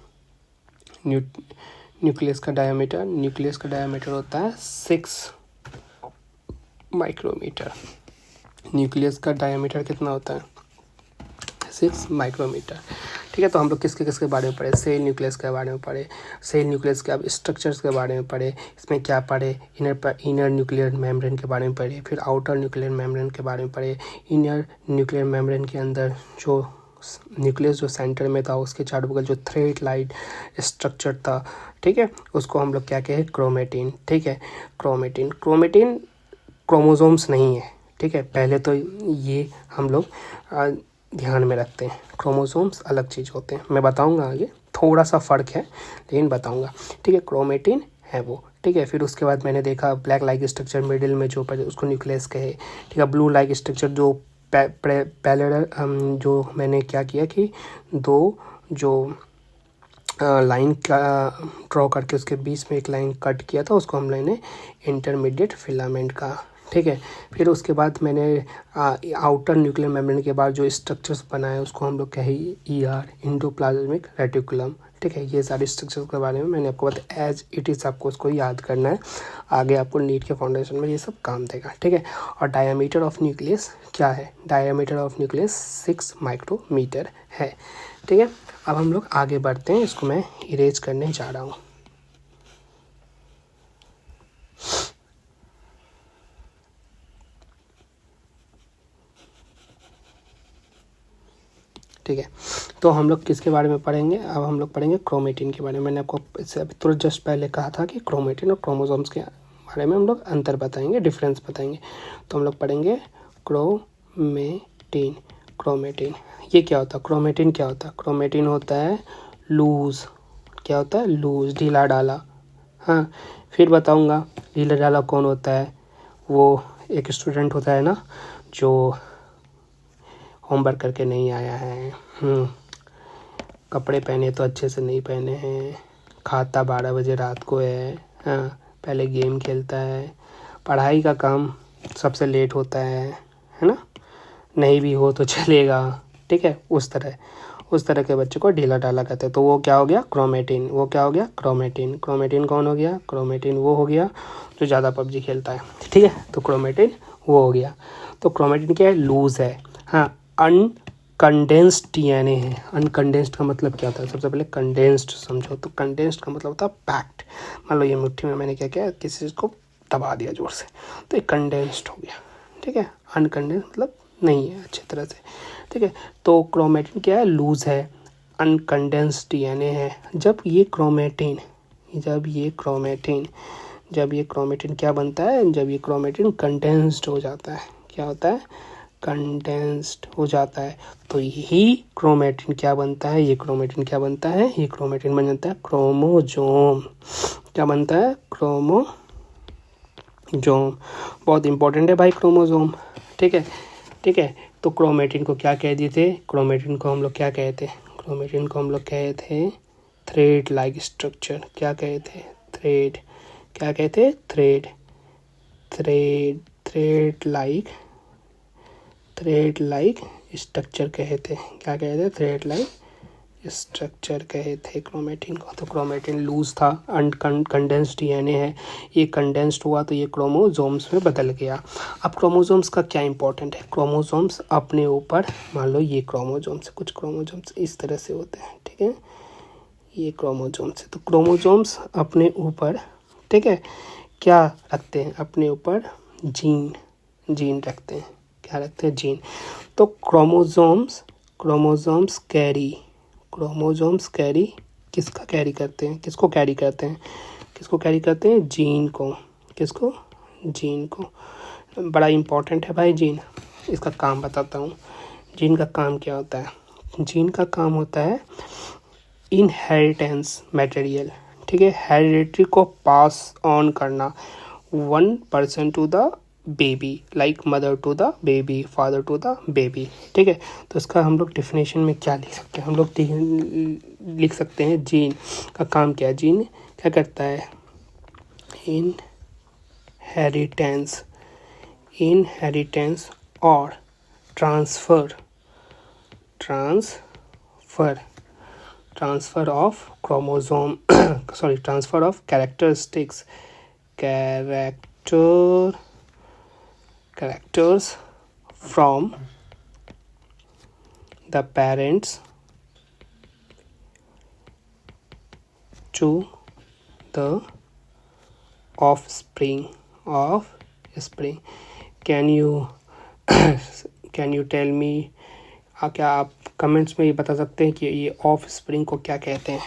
Nucleus का डायामीटर होता है 6 माइक्रोमीटर। न्यूक्लियस का डायामीटर कितना होता है, 6 माइक्रोमीटर, ठीक है। तो हम लोग किसके बारे में पढ़े, सेल न्यूक्लियस के बारे में पढ़े, सेल न्यूक्लियस के अब स्ट्रक्चर्स के बारे में पढ़े, इसमें क्या पढ़े, इनर न्यूक्लियर मेम्ब्रेन के बारे में पढ़े, फिर आउटर न्यूक्लियर मेम्ब्रेन के बारे में पढ़े। इनर न्यूक्लियर मेम्ब्रेन के अंदर जो न्यूक्लियस जो सेंटर में था उसके चारों बगल जो थ्रेड लाइट स्ट्रक्चर था, ठीक है, उसको हम लोग क्या कहें, क्रोमेटिन, ठीक है। क्रोमेटिन क्रोमोसोम्स नहीं है, ठीक है, पहले तो ये हम लोग ध्यान में रखते हैं, क्रोमोसोम्स अलग चीज़ होते हैं, मैं बताऊंगा आगे, थोड़ा सा फ़र्क है लेकिन बताऊंगा, ठीक है। क्रोमेटिन है वो, ठीक है। फिर उसके बाद मैंने देखा ब्लैक लाइक स्ट्रक्चर मिडिल में जो उसको न्यूक्लियस कहे, ठीक है। ब्लू लाइक स्ट्रक्चर जो पैरेलल, जो मैंने क्या किया कि दो जो लाइन का ड्रॉ करके उसके बीच में एक लाइन कट किया था, उसको हम मैंने इंटरमीडिएट फिलामेंट का, ठीक है। फिर उसके बाद मैंने आउटर न्यूक्लियर मेम्ब्रेन के बाद जो स्ट्रक्चर्स बनाए उसको हम लोग कहे ER, इंडोप्लाज्मिक रेटिकुलम, ठीक है। ये सारे स्ट्रक्चर्स के बारे में मैंने आपको बताया, एज इट इज़ आपको उसको याद करना है, आगे आपको नीट के फाउंडेशन में ये सब काम देगा, ठीक है। और डायमीटर ऑफ न्यूक्लियस क्या है, डायमीटर ऑफ न्यूक्लियस 6 माइक्रोमीटर है, ठीक है। अब हम लोग आगे बढ़ते हैं, इसको मैं इरेज करने जा रहा हूँ। ठीक है, तो हम लोग किसके बारे में पढ़ेंगे, अब हम लोग पढ़ेंगे क्रोमेटिन के बारे में। मैंने आपको इससे अभी तुरंत जस्ट पहले कहा था कि क्रोमेटिन और क्रोमोसोम्स के बारे में हम लोग अंतर बताएंगे, डिफरेंस बताएंगे। तो हम लोग पढ़ेंगे क्रोमेटिन। ये क्या होता है, क्रोमेटिन क्या होता है, क्रोमेटिन होता है लूज, क्या होता है, लूज, ढीला डाला। हाँ, फिर बताऊँगा ढीला डाला कौन होता है, वो एक स्टूडेंट होता है ना जो होमवर्क करके नहीं आया है, कपड़े पहने तो अच्छे से नहीं पहने हैं, खाता 12 बजे रात को है, हाँ, पहले गेम खेलता है, पढ़ाई का काम सबसे लेट होता है ना, नहीं भी हो तो चलेगा, ठीक है, उस तरह के बच्चे को ढीला ढाला कहते हैं। तो वो क्या हो गया, क्रोमेटिन। वो क्या हो गया, क्रोमेटिन। क्रोमेटिन कौन हो गया, क्रोमेटिन वो हो गया जो ज़्यादा पबजी खेलता है, ठीक है, तो क्रोमेटिन वो हो गया। तो क्रोमेटिन क्या है, लूज है, हाँ, अनकंडेंस्ड डीएनए है। अनकंडेंस्ड का मतलब क्या होता है, सबसे पहले कंडेंस्ड समझो। तो कंडेंस्ड का मतलब होता है पैक्ड। मान लो ये मुट्ठी में मैंने क्या किया, किसी चीज़ को दबा दिया जोर से, तो ये कंडेंस्ड हो गया, ठीक है। अनकंडेंस्ड मतलब नहीं है अच्छी तरह से, ठीक है। तो क्रोमेटिन क्या है, लूज है, अनकंडेंस्ड डीएनए है। जब ये क्रोमेटिन क्या बनता है, जब ये क्रोमेटिन कंडेंस्ड हो जाता है, क्या होता है, कंडेंस्ड हो जाता है, तो यही क्रोमेटिन क्या बनता है, ये क्रोमेटिन क्या बनता है, ये क्रोमेटिन बन जाता है क्रोमोजोम। क्या बनता है, क्रोमोजोम। बहुत इंपॉर्टेंट है भाई क्रोमोजोम, ठीक है, ठीक है। तो क्रोमेटिन को क्या कह दिए थे, क्रोमेटिन को हम लोग क्या कहते हैं, क्रोमेटिन को हम लोग कहे थे थ्रेड लाइक स्ट्रक्चर। क्या कहे थे, थ्रेड, क्या कहते, thread, thread, thread like structure कहे थे। क्या कहे थे, थ्रेड लाइक स्ट्रक्चर कहे थे क्रोमेटिन को। तो क्रोमेटिन लूज था, कंडेंस्ड डीएनए है, ये कंडेंस्ड हुआ तो ये क्रोमोजोम्स में बदल गया। अब क्रोमोजोम्स का क्या इंपॉर्टेंट है, क्रोमोजोम्स अपने ऊपर, मान लो ये क्रोमोजोम्स, कुछ क्रोमोजोम्स इस तरह से होते हैं, ठीक है, ये क्रोमोजोम्स है। तो क्रोमोजोम्स अपने ऊपर, ठीक है, क्या रखते हैं, अपने ऊपर जीन रखते हैं। क्या रखते हैं, जीन। तो क्रोमोजोम्स कैरी किसका कैरी करते हैं, किसको कैरी करते हैं, जीन को। किसको, जीन को। बड़ा इंपॉर्टेंट है भाई जीन, इसका काम बताता हूँ। जीन का काम क्या होता है, जीन का काम होता है इनहेरिटेंस मटेरियल, ठीक है, हेरिडिटी को पास ऑन करना, 1 to the baby, like mother to the baby, father to the baby, ठीक है। तो इसका हम लोग डेफिनेशन में क्या लिख सकते हैं, हम लोग लिख सकते हैं जीन का काम क्या है, जीन क्या करता है, इनहेरिटेंस और transfer of chromosome transfer of characters from the parents to the offspring. Can you tell me, क्या आप कमेंट्स में ये बता सकते हैं कि ये ऑफ स्प्रिंग को क्या कहते हैं।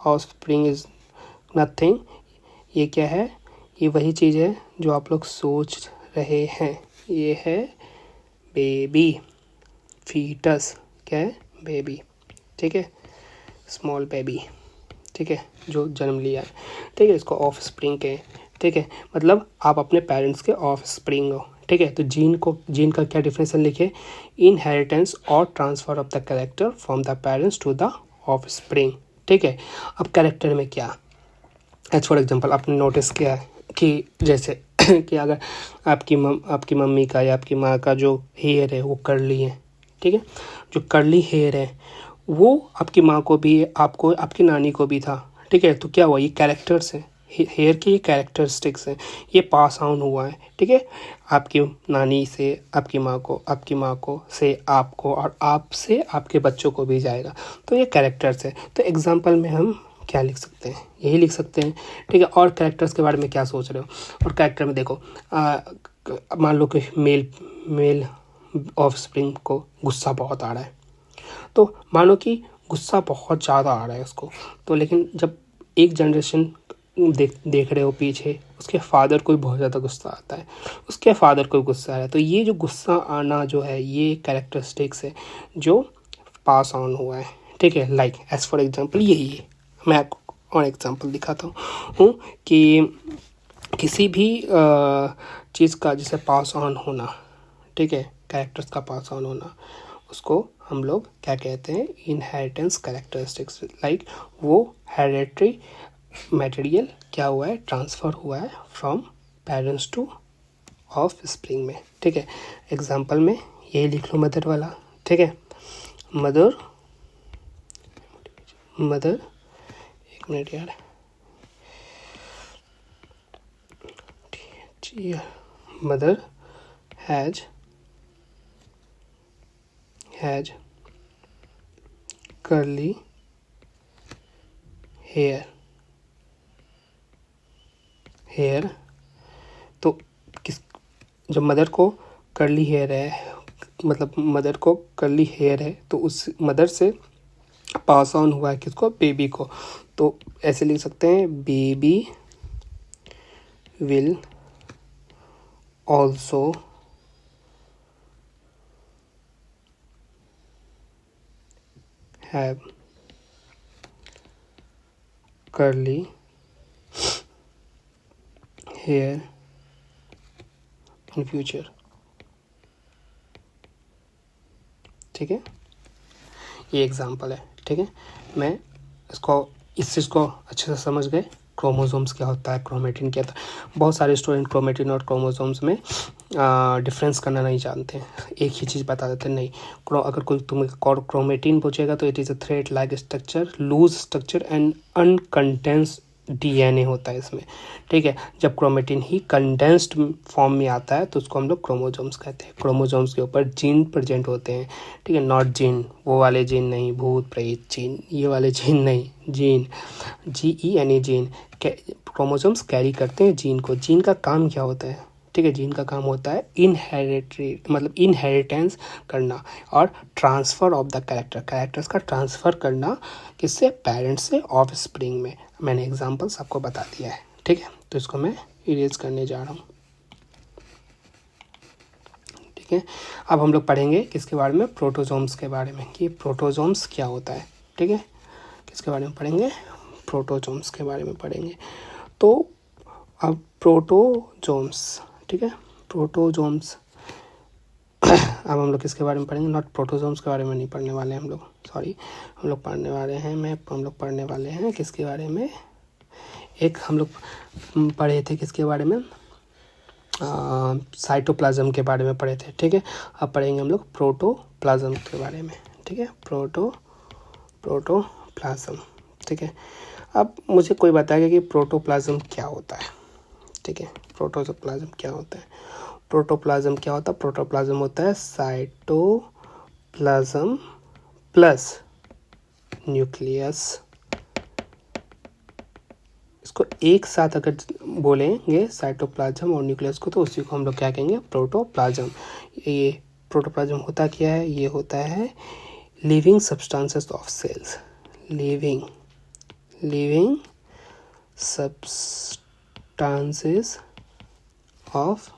ऑफ स्प्रिंग इज नथिंग, ये क्या है, ये वही चीज़ है जो आप लोग सोच रहे हैं, ये है बेबी, फीटस, क्या है, बेबी, ठीक है, स्मॉल बेबी, ठीक है, जो जन्म लिया है, ठीक है, इसको ऑफ स्प्रिंग के, ठीक है, मतलब आप अपने पेरेंट्स के ऑफ स्प्रिंग हो, ठीक है। तो जीन का क्या डिफिनेशन लिखे, इनहेरिटेंस और transfer of the character from the parents to the offspring, ठीक है। अब कैरेक्टर में क्या, एज फॉर एग्जांपल आपने नोटिस किया है कि जैसे कि अगर आपकी मम्मी का या आपकी माँ का जो हेयर है वो कर्ली है, ठीक है, जो कर्ली हेयर है वो आपकी माँ को भी, आपको, आपकी नानी को भी था, ठीक है। तो क्या हुआ, ये कैरेक्टर्स हैं, हेयर की ये कैरेक्टरिस्टिक्स हैं, ये पास ऑन हुआ है, ठीक है, आपकी नानी से आपकी माँ को से आपको, और आपसे आपके बच्चों को भी जाएगा, तो ये कैरेक्टर्स है। तो एग्जाम्पल में हम क्या लिख सकते हैं, यही लिख सकते हैं, ठीक है। और कैरेक्टर्स के बारे में क्या सोच रहे हो, और कैरेक्टर में देखो, मान लो कि मेल ऑफ स्प्रिंग को गुस्सा बहुत आ रहा है, तो मानो कि गुस्सा बहुत ज़्यादा आ रहा है उसको, तो लेकिन जब एक जनरेशन देख रहे हो पीछे, उसके फादर को भी बहुत ज़्यादा गुस्सा आता है, उसके फादर को भी गुस्सा आ रहा है, तो ये जो गुस्सा आना जो है ये कैरेक्टरिस्टिक्स है जो पास ऑन हुआ है, ठीक है। लाइक एज फॉर एग्जांपल यही है, मैं आपको और एग्जांपल दिखाता हूँ कि किसी भी चीज़ का जैसे पास ऑन होना, ठीक है, कैरेक्टर्स का पास ऑन होना, उसको हम लोग क्या कहते हैं, इनहेरिटेंस कैरेक्टरिस्टिक्स। लाइक वो हेरिडिटरी मटेरियल क्या हुआ है, ट्रांसफ़र हुआ है from parents two of spring में। ठीक है, एग्जाम्पल में यही लिख लो मदर वाला। ठीक है, मदर एक मिनट यार, मदर हैज curly hair। तो किस, जब मदर को कर्ली हेयर है, मतलब मदर को कर्ली हेयर है, तो उस मदर से पास ऑन हुआ है किसको, बेबी को। तो ऐसे लिख सकते हैं, baby will also have curly here in future. ठीक है, ये एग्जांपल है। ठीक है, मैं इसको, इस चीज़ को अच्छे से समझ गए, क्रोमोसोम्स क्या होता है, क्रोमेटिन क्या होता है। बहुत सारे स्टूडेंट क्रोमेटिन और क्रोमोसोम्स में डिफरेंस करना नहीं जानते हैं, एक ही चीज़ बता देते हैं। नहीं, अगर कोई तुम्हें क्रोमेटिन पूछेगा तो it is a thread like structure, loose structure and uncondensed DNA होता है इसमें। ठीक है, जब क्रोमेटिन ही कंडेंस्ड फॉर्म में आता है तो उसको हम लोग क्रोमोसोम्स कहते हैं। क्रोमोसोम्स के ऊपर जीन प्रेजेंट होते हैं। ठीक है, नॉट जीन, वो वाले जीन नहीं, भूत प्रेत जीन, ये वाले जीन नहीं, gene, GENE gene. Chromosomes carry करते हैं जीन को। जीन का काम क्या होता है, ठीक है, जीन का काम होता है इनहेरिटरी, मतलब इनहेरिटेंस करना और ट्रांसफ़र ऑफ द कैरेक्टर्स का ट्रांसफ़र करना, किससे, पेरेंट्स से ऑफ स्प्रिंग में। मैंने एग्जांपल्स आपको बता दिया है। ठीक है, तो इसको मैं इरेज करने जा रहा हूँ। ठीक है, अब हम लोग पढ़ेंगे किसके बारे में, प्रोटोजोम्स के बारे में, कि प्रोटोजोम्स क्या होता है। ठीक है, किसके बारे में पढ़ेंगे, प्रोटोजोम्स के बारे में पढ़ेंगे। तो अब प्रोटोजोम्स, ठीक है, प्रोटोजोम्स अब हम लोग किसके बारे में पढ़ेंगे, नॉट प्रोटोजोम्स के बारे में नहीं पढ़ने वाले हैं हम लोग, सॉरी, हम लोग पढ़ने वाले हैं किसके बारे में, एक हम लोग पढ़े थे किसके बारे में, साइटोप्लाज्म के बारे में पढ़े थे। ठीक है, अब पढ़ेंगे हम लोग प्रोटोप्लाज्म के बारे में। ठीक है, प्रोटोप्लाज्म। ठीक है, अब मुझे कोई बताएगा कि प्रोटोप्लाज्म क्या होता है। ठीक है, प्रोटोप्लाज्म क्या होता है, प्रोटोप्लाज्म क्या होता है, प्रोटोप्लाज्म होता है साइटोप्लाज्म प्लस न्यूक्लियस। इसको एक साथ अगर बोलेंगे साइटोप्लाज्म और न्यूक्लियस को, तो उसी को हम लोग क्या कहेंगे, प्रोटोप्लाज्म। ये प्रोटोप्लाज्म होता क्या है, ये होता है living substances of cells, living substances of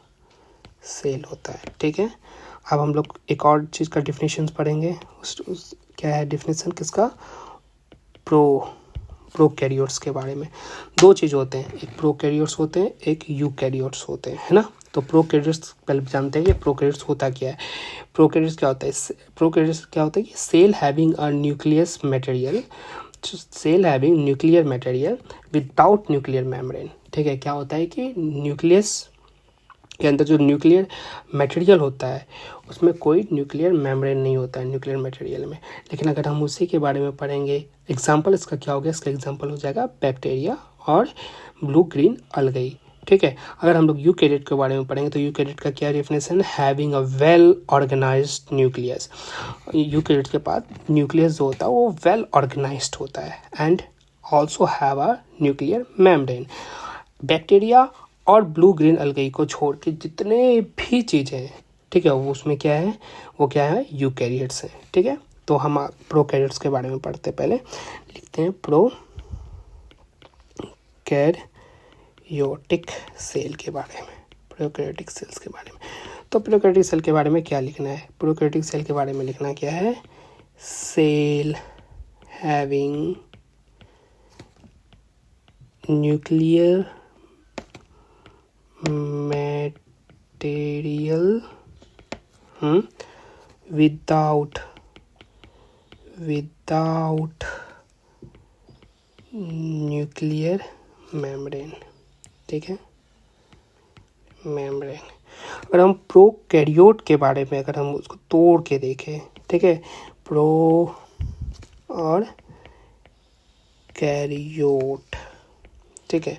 cell होता है। ठीक है, अब हम लोग एक और चीज़ का डिफिनेशन पढ़ेंगे। क्या है डिफिनेशन किसका, प्रोकैरियोट्स के बारे में। दो चीज़ होते हैं, एक प्रोकैरियोट्स होते हैं, एक यूकैरियोट्स होते हैं, है ना। तो प्रोकैरियोट्स पहले जानते हैं कि प्रोकैरियोट्स होता क्या है। प्रोकैरियोट्स क्या होता है, प्रोकैरियोट्स क्या होता है कि cell having a nucleus material, cell having nuclear material without nuclear membrane. ठीक है, क्या होता है कि न्यूक्लियस के अंदर जो न्यूक्लियर मटेरियल होता है उसमें कोई न्यूक्लियर मेम्ब्रेन नहीं होता है न्यूक्लियर मटेरियल में। लेकिन अगर हम उसी के बारे में पढ़ेंगे, एग्जांपल इसका क्या हो गया, इसका एग्जांपल हो जाएगा बैक्टीरिया और ब्लू ग्रीन अलगी। ठीक है, अगर हम लोग यूकैरियोट के बारे में पढ़ेंगे तो यूकैरियोट का क्या definition, having a well organised nucleus. Eukaryote के पास न्यूक्लियस जो होता है वो वेल ऑर्गेनाइज्ड होता है and also have a nuclear membrane. Bacteria और ब्लू ग्रीन अलगी को छोड़ के जितने भी चीज़ें हैं, ठीक है, वो उसमें क्या है, वो क्या है, यूकैरियोट्स हैं। ठीक है, तो हम प्रोकैरियोट्स के बारे में पढ़ते हैं। पहले लिखते हैं प्रोकैरियोटिक सेल के बारे में, प्रोकैरियोटिक सेल्स के बारे में। तो प्रोकैरियोटिक सेल के बारे में क्या लिखना है, प्रोकैरियोटिक सेल के बारे में लिखना क्या है, cell having nuclear material without nuclear membrane, ठीक है, मेम्ब्रेन। अगर हम प्रोकैरियोट के बारे में अगर हम उसको तोड़ के देखें, ठीक है, प्रो और कैरियोट, ठीक है,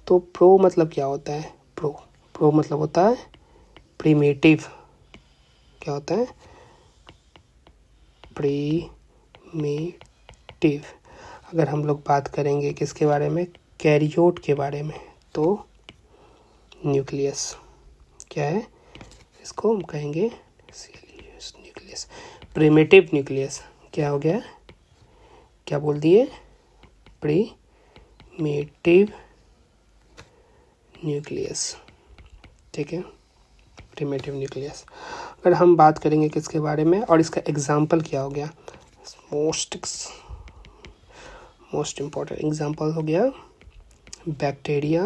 तो प्रो मतलब क्या होता है, प्रो मतलब होता है प्रिमिटिव, क्या होता है, प्रिमिटिव। अगर हम लोग बात करेंगे किसके बारे में, कैरियोट के बारे में, तो न्यूक्लियस, क्या है, इसको हम कहेंगे न्यूक्लियस, प्रिमिटिव न्यूक्लियस। क्या हो गया, क्या बोल दिए, प्रिमिटिव न्यूक्लियस, ठीक है, प्रिमिटिव न्यूक्लियस। अगर हम बात करेंगे किसके बारे में, और इसका एग्जाम्पल क्या हो गया, मोस्ट इम्पॉर्टेंट एग्जाम्पल हो गया बैक्टीरिया,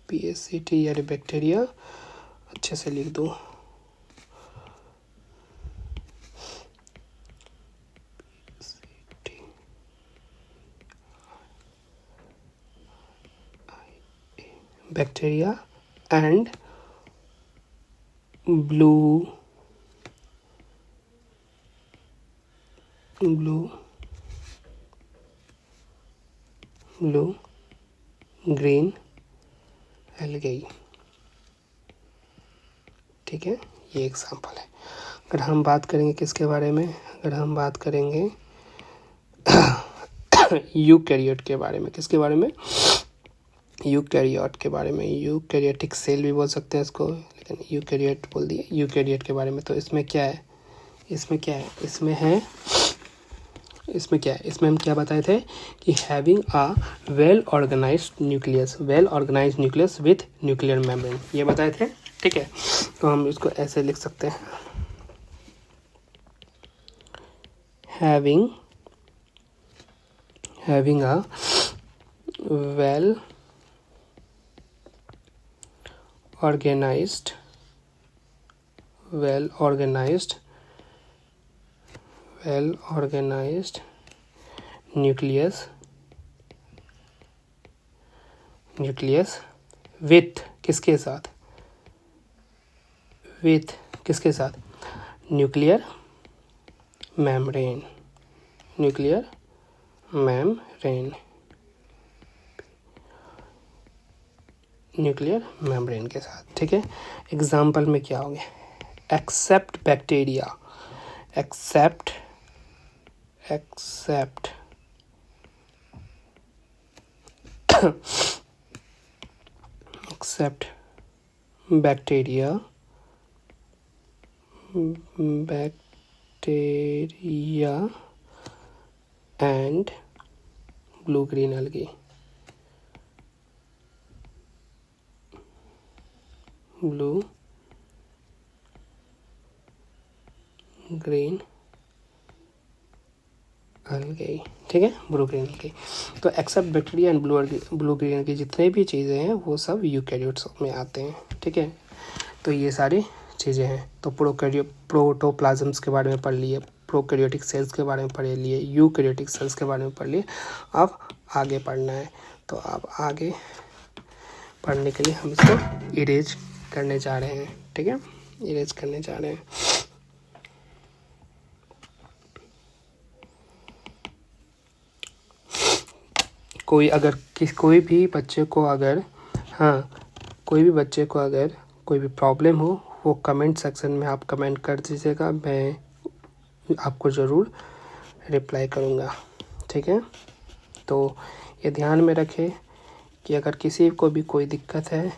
PACT यानी बैक्टीरिया, अच्छे से लिख दो, bacteria and blue green algae, ठीक है, ये एग्जाम्पल है। अगर हम बात करेंगे किसके बारे में, अगर हम बात करेंगे यूकैरियोट के बारे में, किसके बारे में, यूकैरियोट के बारे में, यूकैरियोटिक सेल भी बोल सकते हैं इसको, लेकिन यूकैरियोट बोल दिए, यूकैरियोट के बारे में। तो इसमें क्या है, इसमें हम क्या बताए थे कि having a well organised nucleus with nuclear membrane, ये बताए थे, ठीक है। तो हम इसको ऐसे लिख सकते हैं, having a well organized nucleus with किसके साथ, न्यूक्लियर मेम्ब्रेन के साथ, ठीक है। एग्जाम्पल में क्या हो गया, except bacteria, except bacteria and blue green algae, ठीक है, ब्लू ग्रीन algae। तो except bacteria and blue green की जितने भी चीज़ें हैं वो सब यूकैरियोट्स में आते हैं, ठीक है। तो ये सारी चीज़ें हैं। तो प्रोटोप्लाज्म्स के बारे में पढ़ लिए, प्रोकैरियोटिक सेल्स के बारे में पढ़ लिए, यूकैरियोटिक सेल्स के बारे में पढ़ लिए। अब आगे पढ़ना है, तो अब आगे पढ़ने के लिए हम इसको इरेज करने जा रहे हैं, ठीक है, इरेज करने जा रहे हैं। कोई भी बच्चे को अगर कोई भी प्रॉब्लम हो, वो कमेंट सेक्शन में आप कमेंट कर दीजिएगा, मैं आपको ज़रूर रिप्लाई करूँगा, ठीक है। तो ये ध्यान में रखें कि अगर किसी को भी कोई दिक्कत है,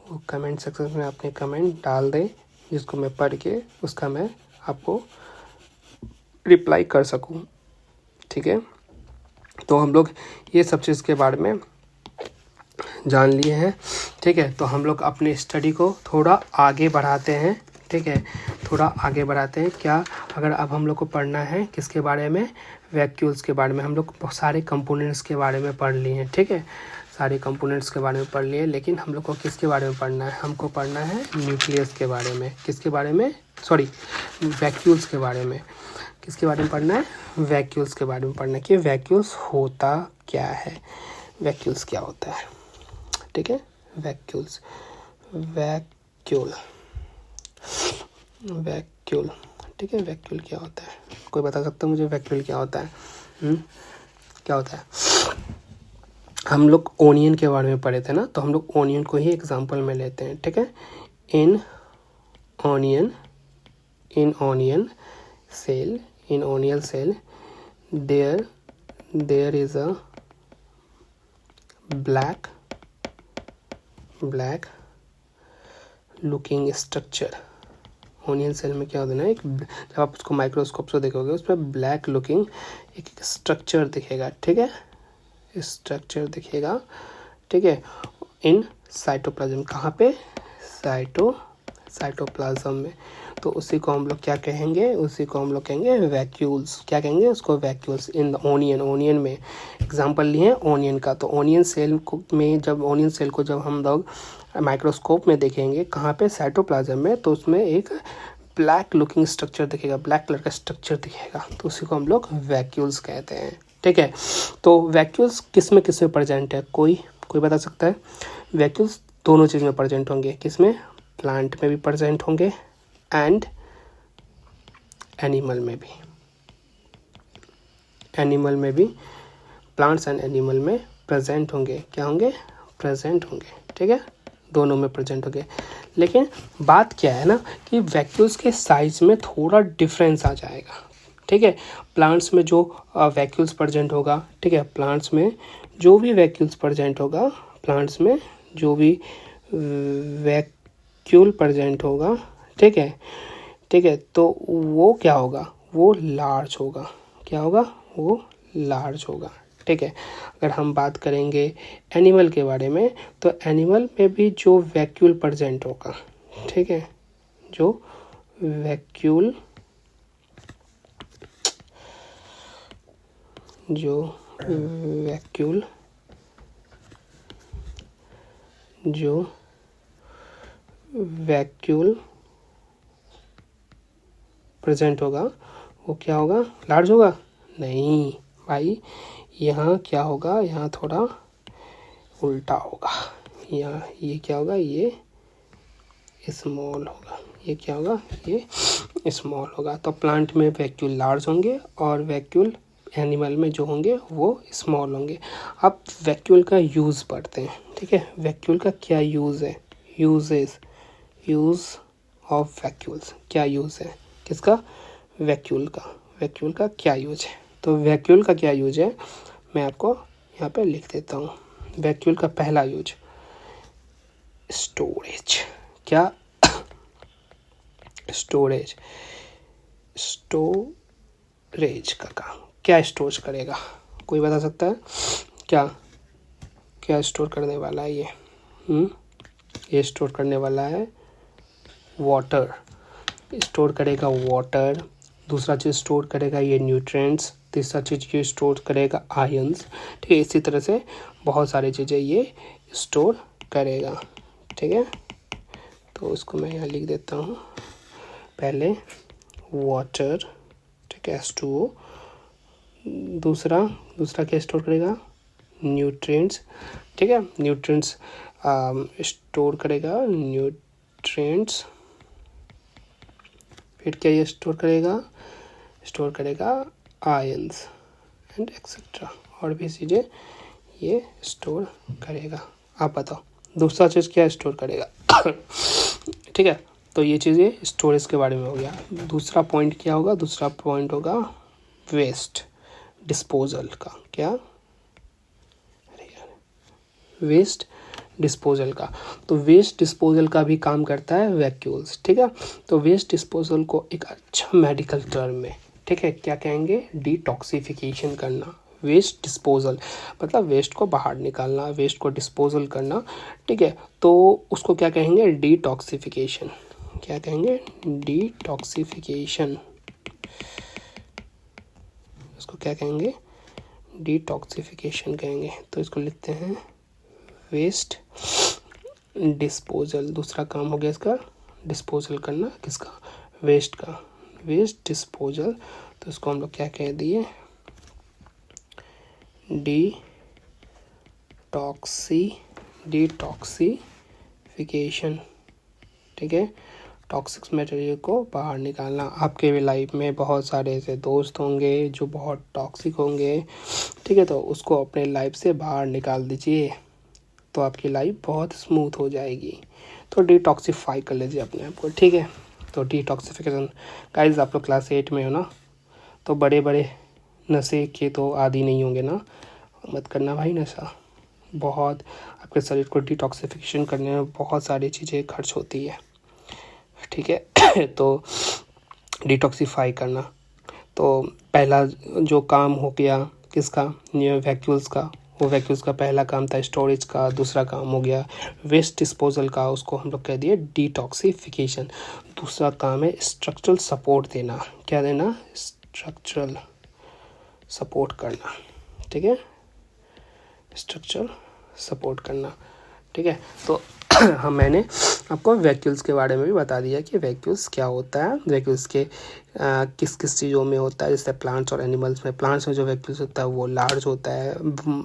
वो कमेंट सेक्शन में अपने कमेंट डाल दें, जिसको मैं पढ़ के उसका मैं आपको रिप्लाई कर सकूं, ठीक है। तो हम लोग ये सब चीज़ के बारे में जान लिए हैं, ठीक है। तो हम लोग अपने स्टडी को थोड़ा आगे बढ़ाते हैं, ठीक है, थोड़ा आगे बढ़ाते हैं। क्या, अगर अब हम लोग को पढ़ना है किसके बारे में, वैक्यूल्स के बारे में। हम लोग बहुत सारे कंपोनेंट्स के बारे में पढ़ लिए हैं, ठीक है, सारे कंपोनेंट्स के बारे में पढ़ लिए, लेकिन हम लोग को किसके बारे में पढ़ना है? हमको पढ़ना है न्यूक्लियस के बारे में। किसके बारे में? सॉरी, वैक्यूल्स के बारे में। किसके बारे में पढ़ना है? वैक्यूल्स के बारे में पढ़ना है कि वैक्यूल्स होता क्या है, वैक्यूल्स क्या होता है। ठीक है, वैक्यूल्स, वैक्यूल, वैक्यूल। ठीक है, वैक्यूल क्या होता है? कोई बता सकता है मुझे वैक्यूल क्या होता है? क्या होता है? हम लोग ओनियन के बारे में पढ़े थे ना, तो हम लोग ओनियन को ही एग्जांपल में लेते हैं। ठीक है, in onion cell, in onion cell there is a black looking structure. Onion cell में क्या होता है ना, एक जब आप उसको माइक्रोस्कोप से देखोगे उसमें ब्लैक लुकिंग एक स्ट्रक्चर दिखेगा। ठीक है, स्ट्रक्चर दिखेगा। ठीक है, इन साइटोप्लाज्म। कहाँ पे? साइटोप्लाज्म में। तो उसी को हम लोग क्या कहेंगे? उसी को हम लोग कहेंगे वैक्यूल्स। क्या कहेंगे उसको? वैक्यूल्स। इन ओनियन में एग्जांपल लिए ओनियन का, तो ओनियन सेल में जब ओनियन सेल को जब हम लोग माइक्रोस्कोप में देखेंगे, कहाँ पे? साइटोप्लाज्म में, तो उसमें एक ब्लैक लुकिंग स्ट्रक्चर दिखेगा, ब्लैक कलर का स्ट्रक्चर दिखेगा, तो उसी को हम लोग वैक्यूल्स कहते हैं। ठीक है, तो वैक्यूल्स किस में प्रेजेंट है? कोई बता सकता है? वैक्यूल्स दोनों चीज़ में प्रेजेंट होंगे। किस में? प्लांट में भी प्रेजेंट होंगे एंड एनिमल में भी। एनिमल में भी, प्लांट्स एंड एनिमल में प्रेजेंट होंगे। क्या होंगे? प्रेजेंट होंगे। ठीक है, दोनों में प्रेजेंट होंगे। लेकिन बात क्या है ना कि वैक्यूल्स के साइज में थोड़ा डिफरेंस आ जाएगा। ठीक है, प्लांट्स में जो वैक्यूल्स प्रेजेंट होगा, ठीक है, प्लांट्स में जो भी वैक्यूल्स प्रेजेंट होगा, प्लांट्स में जो भी वैक्यूल प्रेजेंट होगा, ठीक है, तो वो क्या होगा? वो लार्ज होगा। क्या होगा? वो लार्ज होगा। ठीक है, अगर हम बात करेंगे एनिमल के बारे में, तो एनिमल में भी जो वैक्यूल प्रेजेंट होगा, ठीक है, जो वैक्यूल प्रेजेंट होगा, वो क्या होगा? लार्ज होगा? नहीं भाई, यहाँ क्या होगा? यहाँ थोड़ा उल्टा होगा। यहाँ ये क्या होगा? ये स्मॉल होगा। ये क्या होगा? ये स्मॉल होगा। तो प्लांट में वैक्यूल लार्ज होंगे और वैक्यूल एनिमल में जो होंगे वो स्मॉल होंगे। अब वैक्यूल का यूज़ पढ़ते हैं। ठीक है, वैक्यूल का क्या यूज़ है? Use of vacuoles. क्या यूज़ है? किसका? वैक्यूल का क्या यूज है? तो वैक्यूल का क्या यूज है मैं आपको यहाँ पे लिख देता हूँ। वैक्यूल का पहला यूज स्टोरेज। क्या? स्टोरेज का काम। क्या स्टोर करेगा? कोई बता सकता है? क्या स्टोर करने वाला है ये? ये स्टोर करने वाला है वाटर। स्टोर करेगा वाटर। दूसरा चीज़ स्टोर करेगा ये न्यूट्रिएंट्स। तीसरा चीज़ ये स्टोर करेगा आयंस। ठीक है, इसी तरह से बहुत सारी चीज़ें ये स्टोर करेगा। ठीक है, तो उसको मैं यहाँ लिख देता हूँ। पहले वाटर, ठीक है, H2O। दूसरा क्या स्टोर करेगा? न्यूट्रिएंट्स। ठीक है, न्यूट्रिएंट्स स्टोर करेगा न्यूट्रिएंट्स। फिर क्या ये स्टोर करेगा आयंस एंड एक्सेट्रा, और भी चीज़ें ये स्टोर करेगा। आप बताओ दूसरा चीज़ क्या स्टोर करेगा? ठीक है, तो ये चीज़ें स्टोरेज के बारे में हो गया। दूसरा पॉइंट क्या होगा? दूसरा पॉइंट होगा वेस्ट डिस्पोजल का। क्या? वेस्ट डिस्पोजल का। तो वेस्ट डिस्पोजल का भी काम करता है वैक्यूल्स। ठीक है, तो वेस्ट डिस्पोजल को एक अच्छा मेडिकल टर्म में, ठीक है, क्या कहेंगे? डिटॉक्सिफिकेशन करना। वेस्ट डिस्पोजल मतलब वेस्ट को बाहर निकालना, वेस्ट को डिस्पोजल करना। ठीक है, तो उसको क्या कहेंगे? डिटॉक्सिफिकेशन। क्या कहेंगे? डिटॉक्सिफिकेशन। उसको क्या कहेंगे? डिटॉक्सिफिकेशन कहेंगे। तो इसको लिखते हैं वेस्ट डिस्पोजल, दूसरा काम हो गया इसका डिस्पोजल करना, किसका, वेस्ट का, वेस्ट डिस्पोजल। तो इसको हम लोग क्या कह दिए, डिटॉक्सिफिकेशन, ठीक है। टॉक्सिक मटेरियल को बाहर निकालना। आपके भी लाइफ में बहुत सारे ऐसे दोस्त होंगे जो बहुत टॉक्सिक होंगे, ठीक है, तो उसको अपने लाइफ से बाहर निकाल दीजिए, तो आपकी लाइफ बहुत स्मूथ हो जाएगी। तो डिटॉक्सिफाई कर लीजिए अपने आप को, ठीक है। तो डिटॉक्सिफिकेशन, गाइस आप लोग क्लास 8 में हो ना, तो बड़े बड़े नशे के तो आदी नहीं होंगे ना, मत करना भाई नशा। बहुत आपके शरीर को डिटॉक्सिफिकेशन करने में बहुत सारी चीज़ें खर्च होती है, ठीक है। तो डिटॉक्सिफाई करना, तो पहला जो काम हो गया किसका, ये वैक्यूल्स का, वो वैक्यूल्स का पहला काम था स्टोरेज का, दूसरा काम हो गया वेस्ट डिस्पोजल का, उसको हम लोग कह दिए डिटॉक्सिफिकेशन। दूसरा काम है स्ट्रक्चरल सपोर्ट देना, क्या देना, स्ट्रक्चरल सपोर्ट करना, ठीक है, स्ट्रक्चरल सपोर्ट करना, ठीक है। तो मैंने आपको वैक्यूल्स के बारे में भी बता दिया कि वैक्यूल्स क्या होता है, वैक्यूल्स के किस किस चीज़ों में होता है, जैसे प्लांट्स और एनिमल्स में। प्लांट्स में जो वैक्यूल्स होता है वो लार्ज होता है,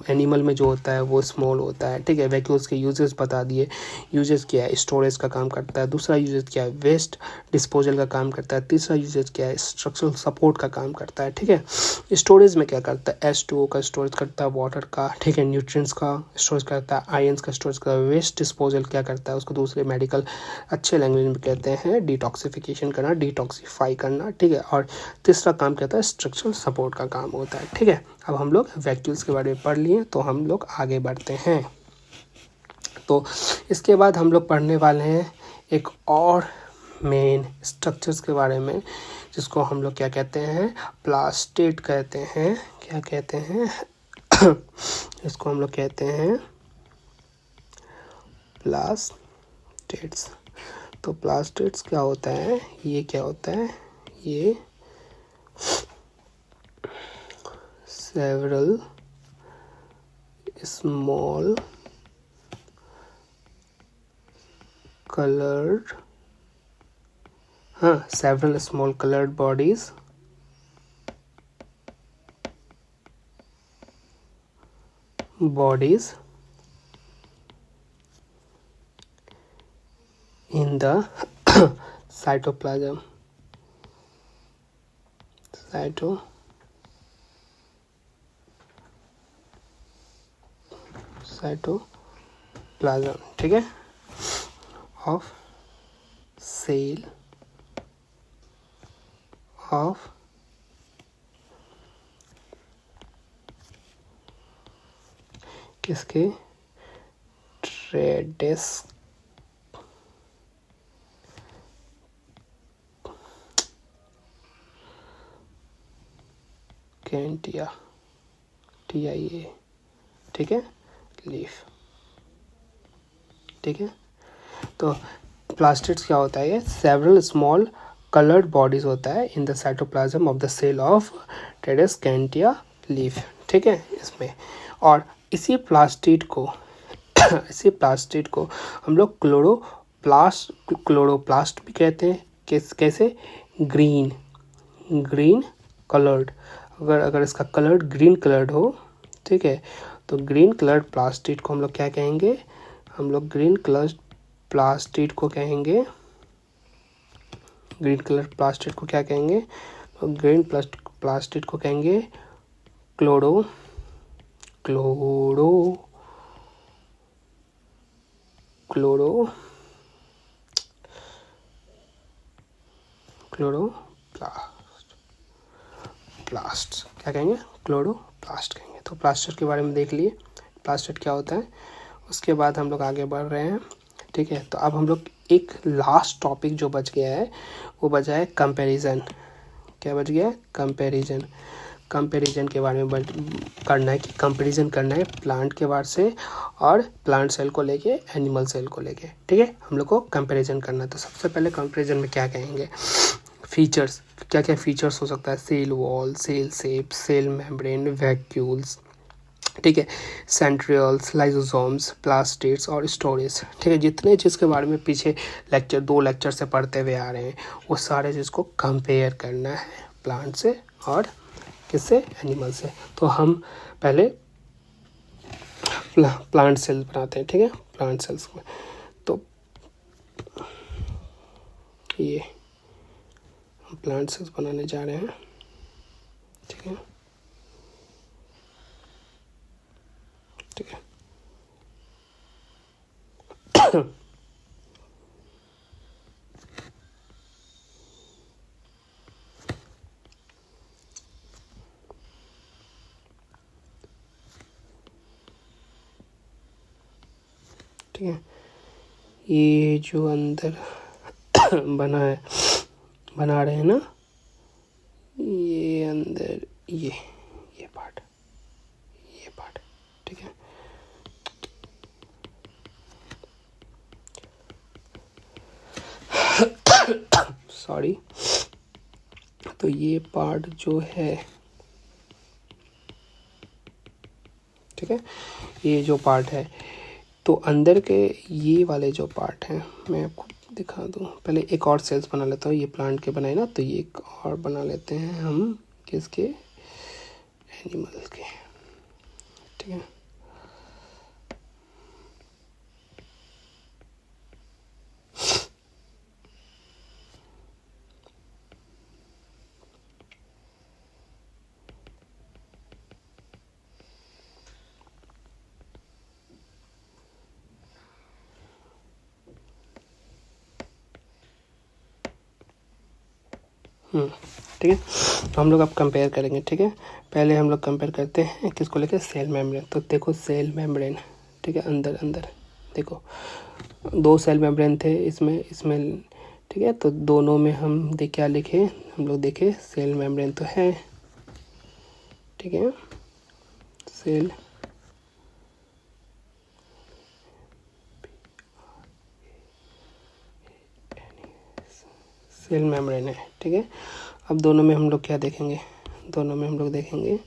एनिमल में जो होता है वो स्मॉल होता है, ठीक है। वैक्यूल्स के यूजेस बता दिए, यूजेस क्या है, स्टोरेज का काम करता है, दूसरा यूजेस क्या है, वेस्ट डिस्पोजल का काम करता है, तीसरा यूजेस क्या है, स्ट्रक्चरल सपोर्ट का काम करता है, ठीक है। स्टोरेज में क्या करता है, H2O का स्टोरेज करता है, वाटर का, ठीक है, न्यूट्रिएंट्स का स्टोरेज करता है, आयंस का स्टोरेज करता है। वेस्ट डिस्पोजल क्या करता है, उसको दूसरे मेडिकल अच्छे लैंग्वेज में कहते हैं डिटॉक्सिफिकेशन करना, डिटॉक्सिफाई करना, ठीक है। और तीसरा काम कहता है स्ट्रक्चरल सपोर्ट का काम होता है, ठीक है। अब हम लोग वैक्यूल्स के बारे में पढ़ लिए, तो हम लोग आगे बढ़ते हैं। तो इसके बाद हम लोग पढ़ने वाले हैं एक और मेन स्ट्रक्चर्स के बारे में, जिसको हम लोग क्या कहते हैं, प्लास्टेट कहते हैं, क्या कहते हैं इसको हम लोग कहते हैं प्लास्टेट्स। तो प्लास्टेट्स क्या होता है, ये क्या होता है, ये several small colored, several small colored bodies in the cytoplasm, cytoplasm, ठीक है, of cell of किसके, ट्रेडेस कैंटिया, TIA, ठीक है, लीफ, ठीक है। तो प्लास्टिड्स क्या होता है, ये सेवरल स्मॉल कलर्ड बॉडीज होता है in the cytoplasm of the cell of tradescantia leaf, ठीक है, इसमें। और इसी प्लास्टिड को हम लोग क्लोरोप्लास्ट भी कहते हैं। कैसे, ग्रीन कलर्ड, अगर इसका कलर्ड ग्रीन कलर्ड हो, ठीक है, तो ग्रीन कलर्ड प्लास्टिड को हम लोग क्या कहेंगे, हम लोग ग्रीन कलर प्लास्टिड को क्या कहेंगे, तो ग्रीन प्लास्टिड को कहेंगे क्लोरोप्लास्ट, क्या कहेंगे, क्लोरोप्लास्ट कहेंगे। तो प्लास्टर के बारे में देख लिए, प्लास्टर क्या होता है। उसके बाद हम लोग आगे बढ़ रहे हैं, ठीक है। तो अब हम लोग एक लास्ट टॉपिक जो बच गया है, वो बचा है कंपैरिजन। क्या बच गया है, कंपैरिजन के बारे में करना है, कि कंपैरिजन करना है प्लांट के बारे से और प्लांट सेल को लेके एनिमल सेल को लेके, ठीक है, हम लोग को कंपैरिजन करना है। तो सबसे पहले कंपैरिजन में क्या कहेंगे, फीचर्स, क्या क्या फीचर्स हो सकता है, cell wall, cell shape, cell membrane, vacuoles, ठीक है, सेंट्रियोल्स, लाइसोसोम्स, प्लास्टिड्स और स्टोरेज। ठीक है, जितने चीज़ के बारे में पीछे दो लेक्चर से पढ़ते हुए आ रहे हैं वो सारे चीज़ को कंपेयर करना है प्लांट से और किससे, एनिमल से। तो हम पहले प्लांट सेल्स बनाते हैं। ठीक है, प्लांट सेल्स में तो ये हम प्लांट सेल्स बनाने जा रहे हैं। ठीक है, ठीक है। ठीक है, ये जो अंदर बना रहे हैं ना, ये अंदर ये पार्ट, ठीक है। सॉरी, तो ये पार्ट जो है, ठीक है, ये जो पार्ट है, तो अंदर के ये वाले जो पार्ट हैं मैं आपको दिखा दूँ। पहले एक और सेल्स बना लेता हूँ, ये प्लांट के बनाए ना, तो ये एक और बना लेते हैं हम, किसके, एनिमल के। ठीक है, ठीक है। तो हम लोग अब कंपेयर करेंगे। ठीक है, पहले हम लोग कंपेयर करते हैं किसको लेके, सेल मेम्ब्रेन। तो देखो सेल मेम्ब्रेन, ठीक है, अंदर देखो दो सेल मेम्ब्रेन थे इसमें ठीक है, तो दोनों में हम क्या लिखे, हम लोग देखे सेल मेम्ब्रेन तो है। ठीक है, सेल मेम्ब्रेन है। ठीक है, अब दोनों में हम लोग क्या देखेंगे, दोनों में हम लोग देखेंगे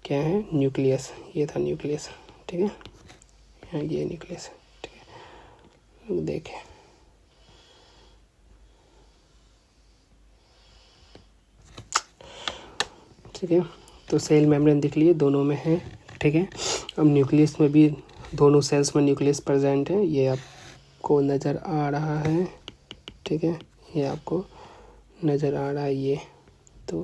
क्या है, न्यूक्लियस। ये था न्यूक्लियस। ठीक है, यहाँ ये न्यूक्लियस है। ठीक है, लोग देखें, ठीक है, तो सेल मेम्ब्रेन देख लिए दोनों में है। ठीक है, अब न्यूक्लियस में भी दोनों सेल्स में न्यूक्लियस प्रेजेंट है, ये आपको नज़र आ रहा है। ठीक है, ये आपको नज़र आ रहा है ये, तो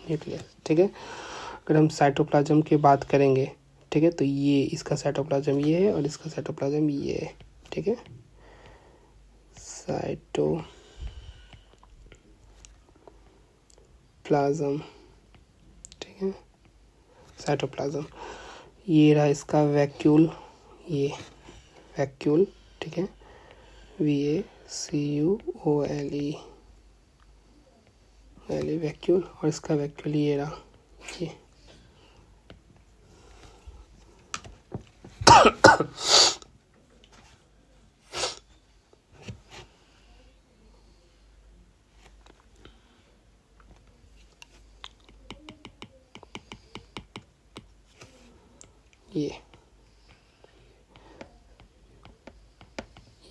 न्यूक्लियस। ठीक है, अगर हम साइटोप्लाज्म की बात करेंगे, ठीक है, तो ये इसका साइटोप्लाज्म ये है और इसका साइटोप्लाज्म ये है। ठीक है, साइटोप्लाज्म, ठीक है, साइटोप्लाज्म, ये रहा इसका वैक्यूल, ये वैक्यूल। ठीक है, VACUOLE, वैक्यूल, और इसका वैक्यूल ये रहा,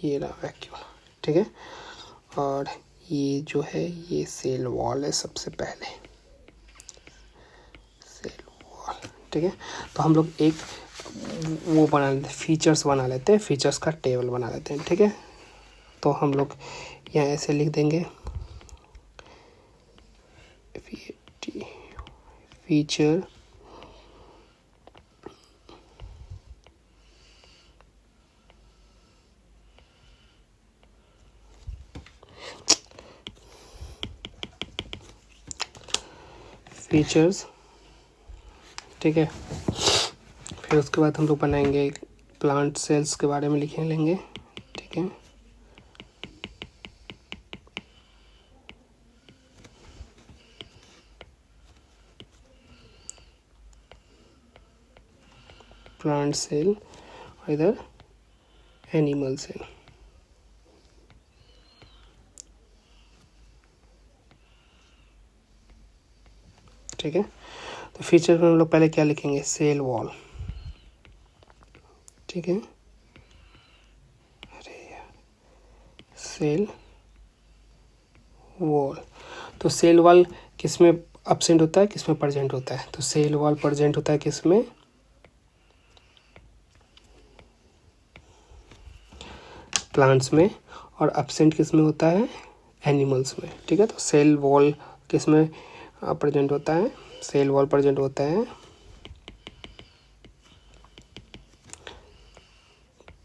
ये रहा वैक्यूल। ठीक है, और ये जो है ये सेल वॉल है, सबसे पहले सेल वॉल। ठीक है, तो हम लोग एक वो बना लेते हैं, फीचर्स बना लेते हैं, फीचर्स का टेबल बना लेते हैं। ठीक है, तो हम लोग यहाँ ऐसे लिख देंगे, फीचर फीचर्स। ठीक है, फिर उसके बाद हम लोग बनाएंगे प्लांट सेल्स के बारे में लिख लेंगे। ठीक है, प्लांट सेल और इधर एनिमल सेल। ठीक है। तो फीचर में हम लोग पहले क्या लिखेंगे, सेल वॉल, ठीक है, अरे यार, सेल वॉल। तो सेल वॉल किस में एब्सेंट होता है, किस में प्रेजेंट होता है, तो सेल वॉल प्रेजेंट होता है किस में, प्लांट्स में, और एब्सेंट किस में होता है, एनिमल्स में, ठीक है। तो सेल वॉल किस में प्रेजेंट होता है, सेल वॉल प्रेजेंट होता है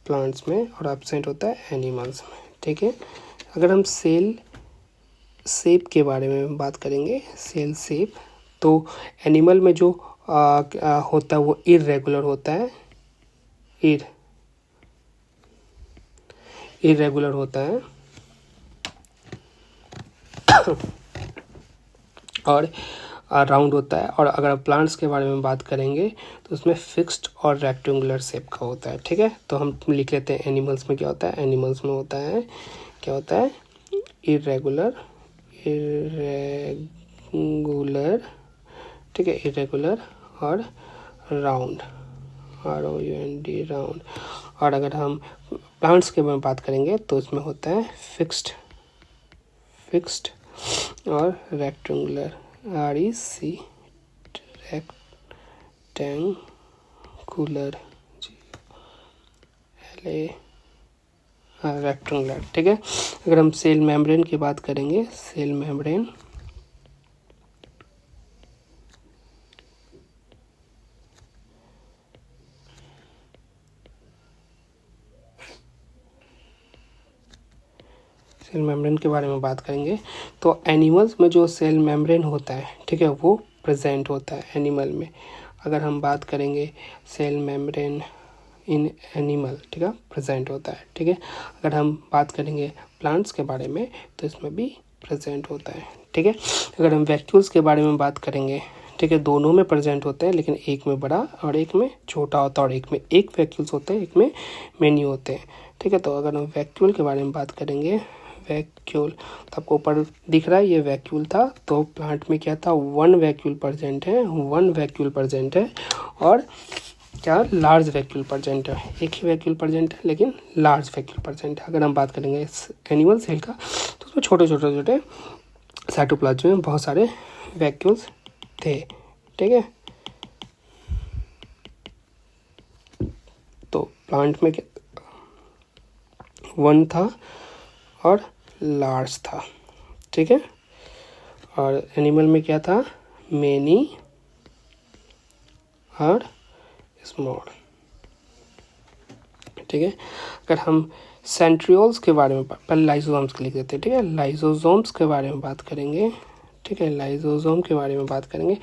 प्लांट्स में और एब्सेंट होता है एनिमल्स में, ठीक है। अगर हम सेल शेप के बारे में बात करेंगे, सेल शेप, तो एनिमल में जो होता है वो इर्रेगुलर होता है, इर्रेगुलर होता है और राउंड होता है। और अगर प्लांट्स के बारे में बात करेंगे तो उसमें फिक्स्ड और रेक्टेंगुलर शेप का होता है, ठीक है। तो हम लिख लेते हैं एनिमल्स में क्या होता है, एनिमल्स में होता है, क्या होता है, इर्रेगुलर, ठीक है, इर्रेगुलर और राउंड, ROUND, राउंड। और अगर हम प्लांट्स के बारे में बात करेंगे तो उसमें होता है फिक्स्ड और रेक्टेंगुलर, REC, रेक्टेंगुलर, रेक्टेंगुलर, ठीक है। अगर हम सेल मेम्ब्रेन की बात करेंगे, सेल मेम्ब्रेन, सेल मेम्ब्रेन के बारे में बात करेंगे तो एनिमल्स में जो सेल मेम्ब्रेन होता है, ठीक है, वो प्रेजेंट होता है एनिमल में। अगर हम बात करेंगे सेल मेम्ब्रेन इन एनिमल, ठीक है, प्रेजेंट होता है, ठीक है। अगर हम बात करेंगे प्लांट्स के बारे में तो इसमें भी प्रेजेंट होता है, ठीक है। अगर हम वैक्यूल्स के बारे में बात करेंगे, ठीक है, दोनों में प्रेजेंट होते हैं, लेकिन एक में बड़ा और एक में छोटा होता है, और एक में एक वैक्यूल्स होते हैं, एक में मेनी होते हैं, ठीक है। तो अगर हम वैक्यूल के बारे में बात करेंगे, वैक्यूल, तो आपको ऊपर दिख रहा है ये वैक्यूल था, तो प्लांट में क्या था, वन वैक्यूल प्रेजेंट है, और क्या, लार्ज वैक्यूल प्रेजेंट है, एक ही वैक्यूल प्रेजेंट है लेकिन लार्ज वैक्यूल प्रेजेंट है। अगर हम बात करेंगे इस एनिमल सेल का तो उसमें छोटे साइटोप्लाज्म में बहुत सारे वैक्यूल्स थे, ठीक है। तो प्लांट में वन था और लार्ज था, ठीक है। और एनिमल में क्या था, मेनी और स्मॉल, ठीक है। अगर हम सेंट्रियोल्स के बारे में पहले लाइसोसोम्स के लिख देते हैं, ठीक है। लाइसोसोम्स के बारे में बात करेंगे, ठीक है, लाइसोसोम के बारे में बात करेंगे।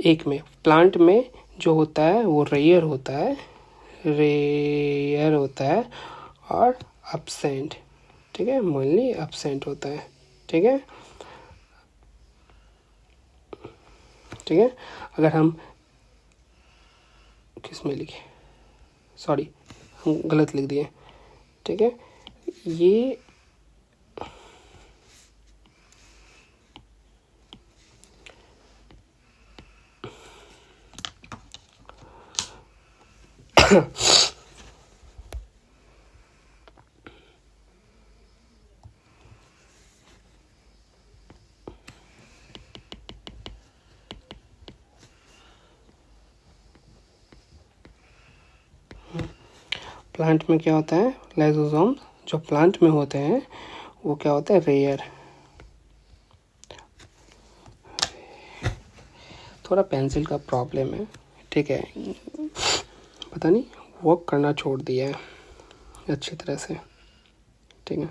एक में प्लांट में जो होता है वो रेयर होता है और एब्सेंट, ठीक है, मेनली एब्सेंट होता है, ठीक है, ठीक है। अगर हम किस में लिखे, सॉरी हम गलत लिख दिए, ठीक है, ये प्लांट में क्या होता है, लाइसोसोम जो प्लांट में होते हैं वो क्या होता है, रेयर। थोड़ा पेंसिल का प्रॉब्लम है, ठीक है, पता नहीं वर्क करना छोड़ दिया है अच्छी तरह से, ठीक है।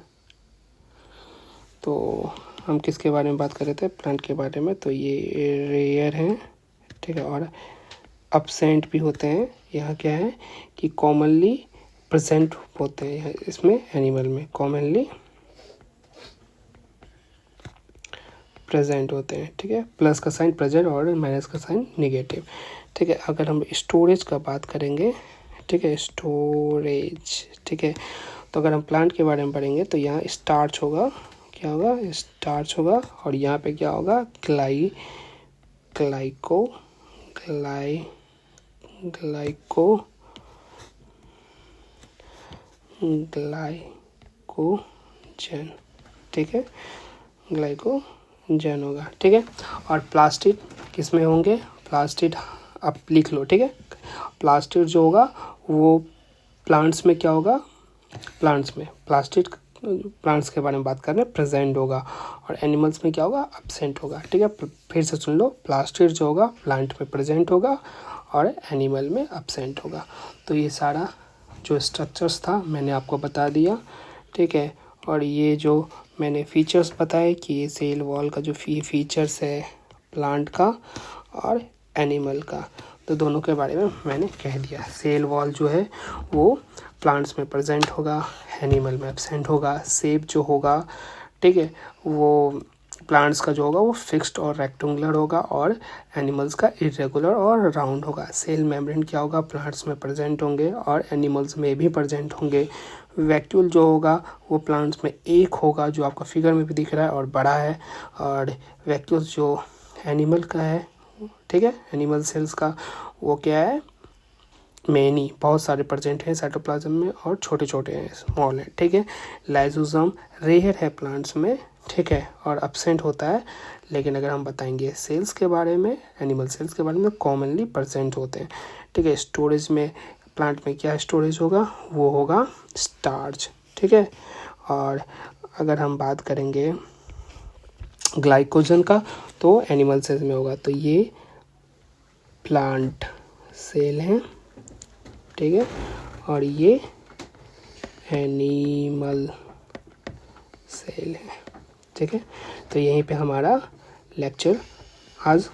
तो हम किसके बारे में बात कर रहे थे, प्लांट के बारे में, तो ये रेयर हैं, ठीक है, और एब्सेंट भी होते हैं। यहाँ क्या है कि कॉमनली प्रेजेंट होते हैं, इसमें एनिमल में कॉमनली प्रेजेंट होते हैं, ठीक है, प्लस का साइन प्रेजेंट और माइनस का साइन निगेटिव, ठीक है। अगर हम स्टोरेज का बात करेंगे, ठीक है, स्टोरेज, ठीक है, तो अगर हम प्लांट के बारे में पढ़ेंगे तो यहाँ स्टार्च होगा, क्या होगा, स्टार्च होगा, और यहाँ पे क्या होगा, ग्लाइकोजन, ठीक है, ग्लाइकोजन होगा, ठीक है। और प्लास्टिड किस में होंगे, प्लास्टिड आप लिख लो, ठीक है। प्लास्टिड जो होगा वो प्लांट्स में क्या होगा, प्लांट्स में प्लास्टिड, प्लांट्स के बारे में बात कर रहे हैं, प्रेजेंट होगा, और एनिमल्स में क्या होगा, एब्सेंट होगा, ठीक है। फिर से सुन लो, प्लास्टिड जो होगा प्लांट में प्रेजेंट होगा और एनिमल में एब्सेंट होगा। तो ये सारा जो स्ट्रक्चर्स था मैंने आपको बता दिया, ठीक है। और ये जो मैंने फीचर्स बताए कि ये सेल वॉल का जो फीचर्स है प्लांट का और एनिमल का, तो दोनों के बारे में मैंने कह दिया। सेल वॉल जो है वो प्लांट्स में प्रेजेंट होगा, एनिमल में एब्सेंट होगा। शेप जो होगा, ठीक है, वो प्लांट्स का जो होगा वो फिक्स्ड और रेक्टेंगुलर होगा और एनिमल्स का इरेगुलर और राउंड होगा। सेल मेम्ब्रेन क्या होगा, प्लांट्स में प्रेजेंट होंगे और एनिमल्स में भी प्रेजेंट होंगे। वैक्यूल जो होगा वो प्लांट्स में एक होगा, जो आपका फिगर में भी दिख रहा है और बड़ा है, और वैक्यूल जो एनिमल का है, ठीक है, एनिमल सेल्स का, वो क्या है, मैनी, बहुत सारे प्रेजेंट हैं साइटोप्लाज्म में और छोटे छोटे हैं, स्मॉल हैं, ठीक है। लाइसोसोम रेयर है प्लांट्स में, ठीक है, और एब्सेंट होता है, लेकिन अगर हम बताएंगे सेल्स के बारे में, एनिमल सेल्स के बारे में, कॉमनली प्रेजेंट होते हैं, ठीक है। स्टोरेज में प्लांट में क्या स्टोरेज होगा, वो होगा स्टार्च, ठीक है। और अगर हम बात करेंगे ग्लाइकोजन का तो एनिमल सेल्स में होगा, तो ये प्लांट सेल हैं, ठीक है, और ये एनिमल सेल है, ठीक है। तो यहीं पे हमारा लेक्चर आज